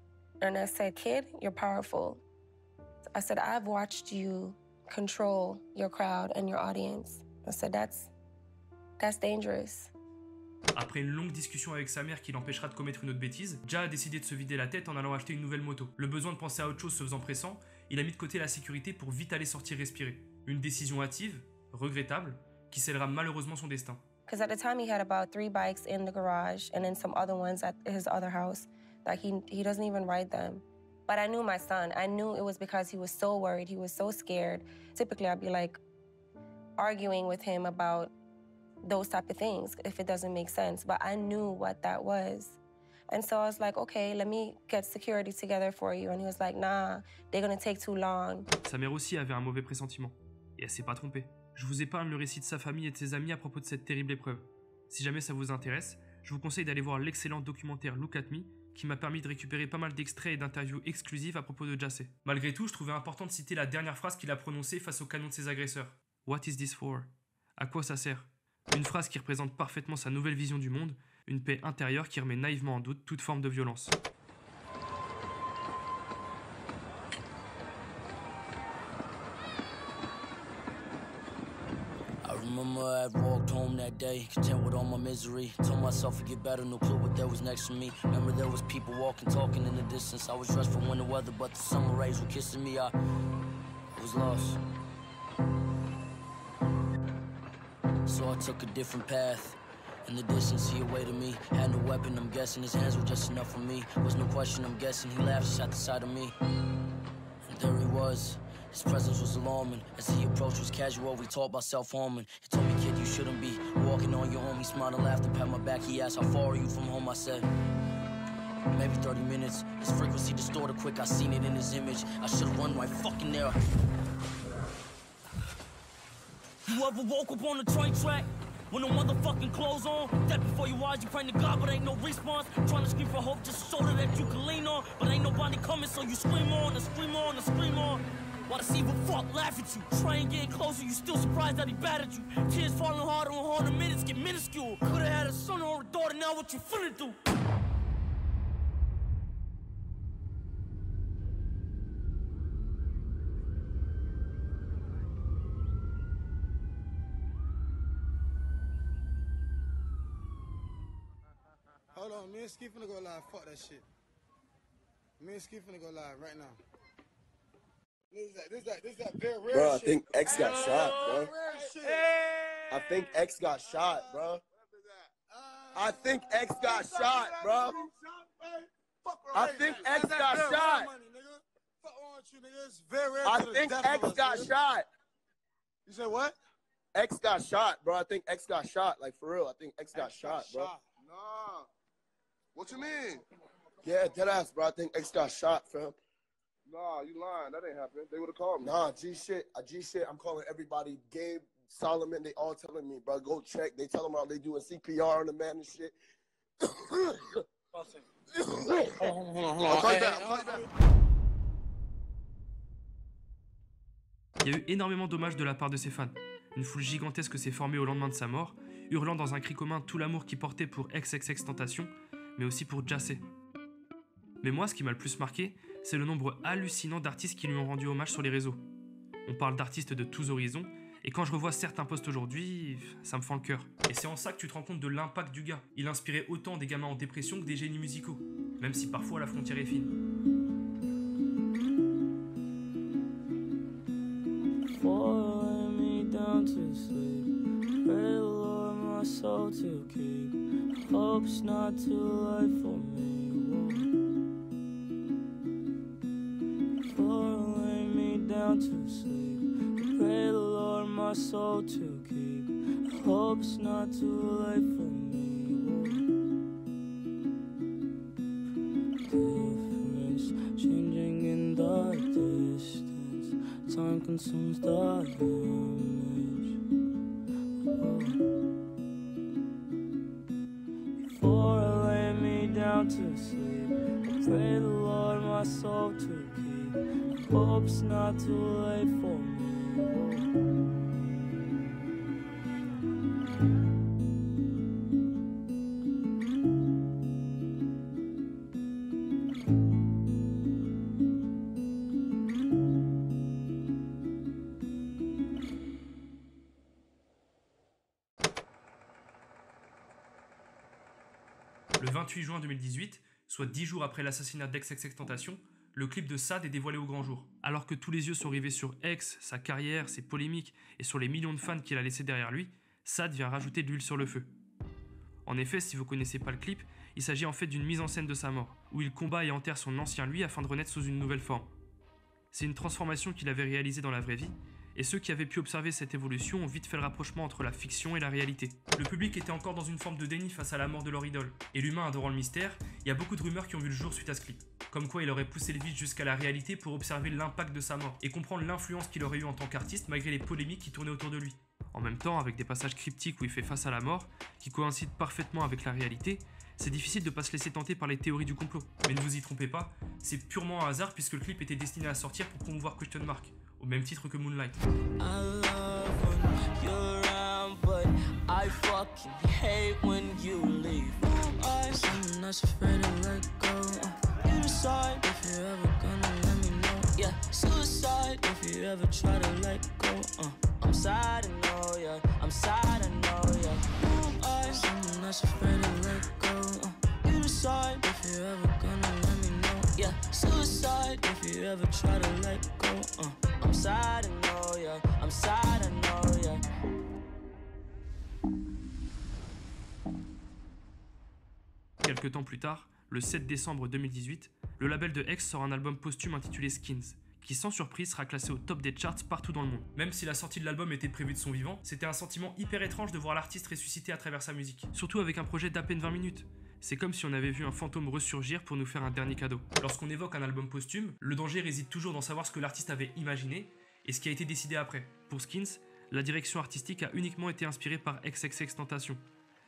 And I said, "Kid, you're powerful." I said, "I've watched you control your crowd and your audience." I said, that's dangerous. Après une longue discussion avec sa mère qui l'empêchera de commettre une autre bêtise, Ja a décidé de se vider la tête en allant acheter une nouvelle moto. Le besoin de penser à autre chose se faisant pressant, il a mis de côté la sécurité pour vite aller sortir respirer. Une décision hâtive, regrettable, qui scellera malheureusement son destin. Because at the time he had about 3 bikes in the garage and then some other ones at his other house. Like he doesn't even ride them. But I knew my son. I knew it was because he was so worried. He was so scared. Typically, I'd be like arguing with him about those type of things if it doesn't make sense. But I knew what that was. And so I was like, okay, let me get security together for you. And he was like, nah, they're gonna take too long. Sa mère aussi avait un mauvais pressentiment. Et elle s'est pas trompée. Je vous épargne le récit de sa famille et de ses amis à propos de cette terrible épreuve. Si jamais ça vous intéresse, je vous conseille d'aller voir l'excellent documentaire Look at Me, qui m'a permis de récupérer pas mal d'extraits et d'interviews exclusives à propos de Jassé. Malgré tout, je trouvais important de citer la dernière phrase qu'il a prononcée face au canon de ses agresseurs. What is this for? À quoi ça sert? Une phrase qui représente parfaitement sa nouvelle vision du monde, une paix intérieure qui remet naïvement en doute toute forme de violence. Remember I walked home that day, content with all my misery. Told myself to get better, no clue what there was next to me. Remember there was people walking, talking in the distance. I was dressed for winter weather, but the summer rays were kissing me. I was lost. So I took a different path. In the distance he awaited me. Had no weapon, I'm guessing his hands were just enough for me. Was no question, I'm guessing he laughed just at the sight of me. And there he was. His presence was alarming. As he approached was casual, we talked about self-harming. He told me, kid, you shouldn't be walking on your own. He smiled and laughed and pat my back. He asked, how far are you from home? I said, maybe 30 minutes. His frequency distorted quick, I seen it in his image. I should've run right fucking there. You ever woke up on the train track with no motherfucking clothes on? Dead before your eyes, you praying to God, but ain't no response. Trying to scream for hope, just a shoulder that you can lean on. But ain't nobody coming, so you scream on and scream on and scream on. While the evil fuck laugh at you. Train getting closer, you still surprised that he battered you. Tears falling harder and harder, minutes get minuscule. Could've had a son or a daughter, now what you finna do? Hold on, me and Ski finna go live, fuck that shit. Me and Ski finna go live right now. This that very rare bro, shit. I think X got shot, bro. I think X got shot, bro. I think X got shot, bro. I think X got shot. I think X got shot. You said what? X got shot, bro. I think X got shot. Like, for real, I think X got shot, bro. Nah. What you mean? Yeah, deadass, bro. I think X got shot, fam. Nah, you lying. That ain't happening. They would have called me. Nah, G shit. I'm calling everybody. Gabe, Solomon, they all telling me, bro, go check. They tell them how they doing CPR on the man and shit. Il y a eu énormément d'hommages de la part de ses fans. Une foule gigantesque s'est formée au lendemain de sa mort, hurlant dans un cri commun tout l'amour qu'il portait pour XXXTentacion, mais aussi pour Jassé. Mais moi, ce qui m'a le plus marqué, c'est le nombre hallucinant d'artistes qui lui ont rendu hommage sur les réseaux. On parle d'artistes de tous horizons, et quand je revois certains posts aujourd'hui, ça me fend le cœur. Et c'est en ça que tu te rends compte de l'impact du gars. Il inspirait autant des gamins en dépression que des génies musicaux, même si parfois la frontière est fine. Falling me down to sleep. Pray the Lord my soul to keep. Hope it's not too late for me. Before I lay me down to sleep, pray the Lord my soul to keep. Hope it's not too late for me. Difference changing in the distance. Time consumes the image. Before I lay me down to sleep, pray the Lord my soul to keep. Hope it's not too late for me. Le 28 juin 2018, soit 10 jours après l'assassinat d'XXXTentacion, le clip de Sad est dévoilé au grand jour. Alors que tous les yeux sont rivés sur X, sa carrière, ses polémiques et sur les millions de fans qu'il a laissés derrière lui, Sad vient rajouter de l'huile sur le feu. En effet, si vous connaissez pas le clip, il s'agit en fait d'une mise en scène de sa mort, où il combat et enterre son ancien lui afin de renaître sous une nouvelle forme. C'est une transformation qu'il avait réalisée dans la vraie vie, et ceux qui avaient pu observer cette évolution ont vite fait le rapprochement entre la fiction et la réalité. Le public était encore dans une forme de déni face à la mort de leur idole, et l'humain adorant le mystère, il y a beaucoup de rumeurs qui ont vu le jour suite à ce clip. Comme quoi il aurait poussé le vide jusqu'à la réalité pour observer l'impact de sa mort, et comprendre l'influence qu'il aurait eu en tant qu'artiste malgré les polémiques qui tournaient autour de lui. En même temps, avec des passages cryptiques où il fait face à la mort, qui coïncident parfaitement avec la réalité, c'est difficile de ne pas se laisser tenter par les théories du complot. Mais ne vous y trompez pas, c'est purement un hasard puisque le clip était destiné à sortir pour promouvoir Question Mark, au même titre que Moonlight. I love when you're around, but I fucking hate when you leave. I'm not afraid to let go. You decide if you're ever gonna let me know. Yeah, suicide if you ever try to let go. I'm sad, I know, yeah. I'm sad, I know, yeah. I'm not afraid to let go. You decide if you're ever gonna let me know. Yeah, suicide if you ever try to let go. I'm sad, I know, yeah. I'm sad, I know, yeah. Quelques temps plus tard, le 7 décembre 2018, le label de X sort un album posthume intitulé Skins, qui sans surprise sera classé au top des charts partout dans le monde. Même si la sortie de l'album était prévue de son vivant, c'était un sentiment hyper étrange de voir l'artiste ressusciter à travers sa musique. Surtout avec un projet d'à peine 20 minutes. C'est comme si on avait vu un fantôme ressurgir pour nous faire un dernier cadeau. Lorsqu'on évoque un album posthume, le danger réside toujours dans savoir ce que l'artiste avait imaginé et ce qui a été décidé après. Pour Skins, la direction artistique a uniquement été inspirée par XXXTentacion.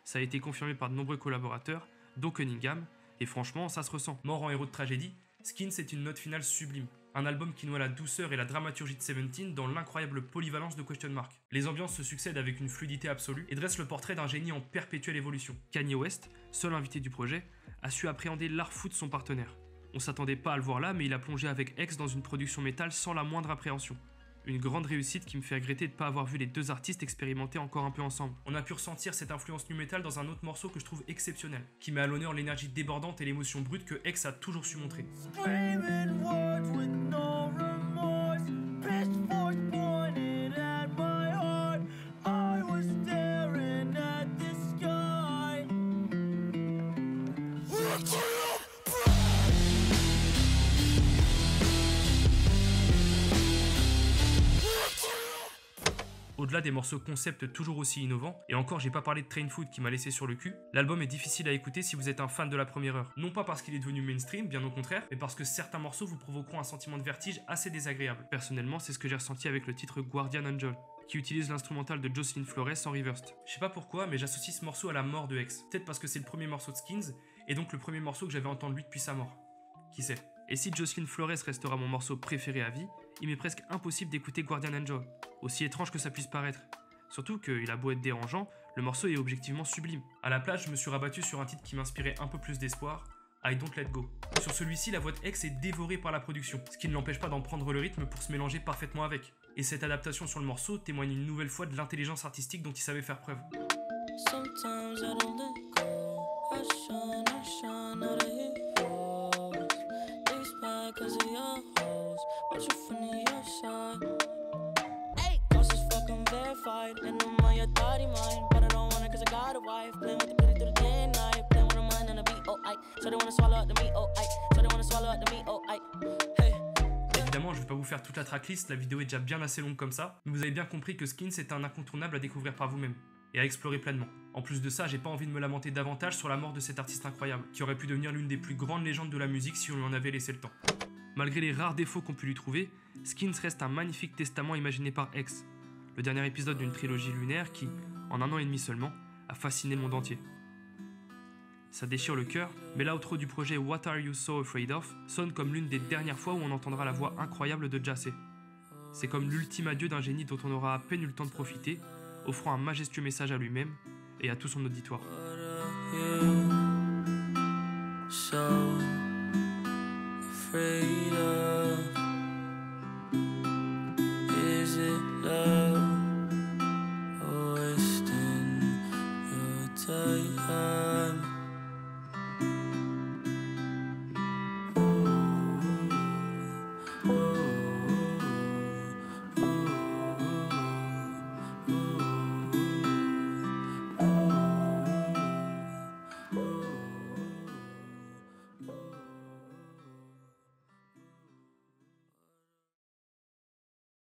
Ça a été confirmé par de nombreux collaborateurs, dont Cunningham, et franchement, ça se ressent. Mort en héros de tragédie, Skins est une note finale sublime. Un album qui noie la douceur et la dramaturgie de Seventeen dans l'incroyable polyvalence de Question Mark. Les ambiances se succèdent avec une fluidité absolue et dressent le portrait d'un génie en perpétuelle évolution. Kanye West, seul invité du projet, a su appréhender l'art fou de son partenaire. On s'attendait pas à le voir là, mais il a plongé avec X dans une production métal sans la moindre appréhension. Une grande réussite qui me fait regretter de ne pas avoir vu les deux artistes expérimenter encore un peu ensemble. On a pu ressentir cette influence nu metal dans un autre morceau que je trouve exceptionnel, qui met à l'honneur l'énergie débordante et l'émotion brute que X a toujours su montrer. Au-delà des morceaux concept toujours aussi innovants, et encore j'ai pas parlé de Train Food qui m'a laissé sur le cul, l'album est difficile à écouter si vous êtes un fan de la première heure. Non pas parce qu'il est devenu mainstream, bien au contraire, mais parce que certains morceaux vous provoqueront un sentiment de vertige assez désagréable. Personnellement, c'est ce que j'ai ressenti avec le titre Guardian Angel, qui utilise l'instrumental de Jocelyn Flores en reversed. Je sais pas pourquoi, mais j'associe ce morceau à la mort de X. Peut-être parce que c'est le premier morceau de Skins, et donc le premier morceau que j'avais entendu lui depuis sa mort. Qui sait? Et si Jocelyn Flores restera mon morceau préféré à vie, il m'est presque impossible d'écouter Guardian Angel, aussi étrange que ça puisse paraître. Surtout qu'il a beau être dérangeant, le morceau est objectivement sublime. À la place, je me suis rabattu sur un titre qui m'inspirait un peu plus d'espoir, I Don't Let Go. Sur celui-ci, la voix de X est dévorée par la production, ce qui ne l'empêche pas d'en prendre le rythme pour se mélanger parfaitement avec. Et cette adaptation sur le morceau témoigne une nouvelle fois de l'intelligence artistique dont il savait faire preuve. Sometimes I don't let go. I shine out of heroes. It's bad cause of your hoes. Watch it from the outside. Hey, cause it's fucking verified. And I'm on your thought in my So they wanna swallow up the meat, oh, aye. So they wanna swallow up the meat, oh, aye. Hey. Évidemment, je ne vais pas vous faire toute la tracklist, la vidéo est déjà bien assez longue comme ça, mais vous avez bien compris que Skins est un incontournable à découvrir par vous-même et à explorer pleinement. En plus de ça, j'ai pas envie de me lamenter davantage sur la mort de cet artiste incroyable, qui aurait pu devenir l'une des plus grandes légendes de la musique si on lui en avait laissé le temps. Malgré les rares défauts qu'on peut lui trouver, Skins reste un magnifique testament imaginé par X, le dernier épisode d'une trilogie lunaire qui, en 1 an et demi seulement, a fasciné le monde entier. Ça déchire le cœur, mais l'outro du projet What Are You So Afraid Of sonne comme l'une des dernières fois où on entendra la voix incroyable de Jahseh. C'est comme l'ultime adieu d'un génie dont on aura à peine eu le temps de profiter, offrant un majestueux message à lui-même et à tout son auditoire. So afraid of, is it love or wasting your time?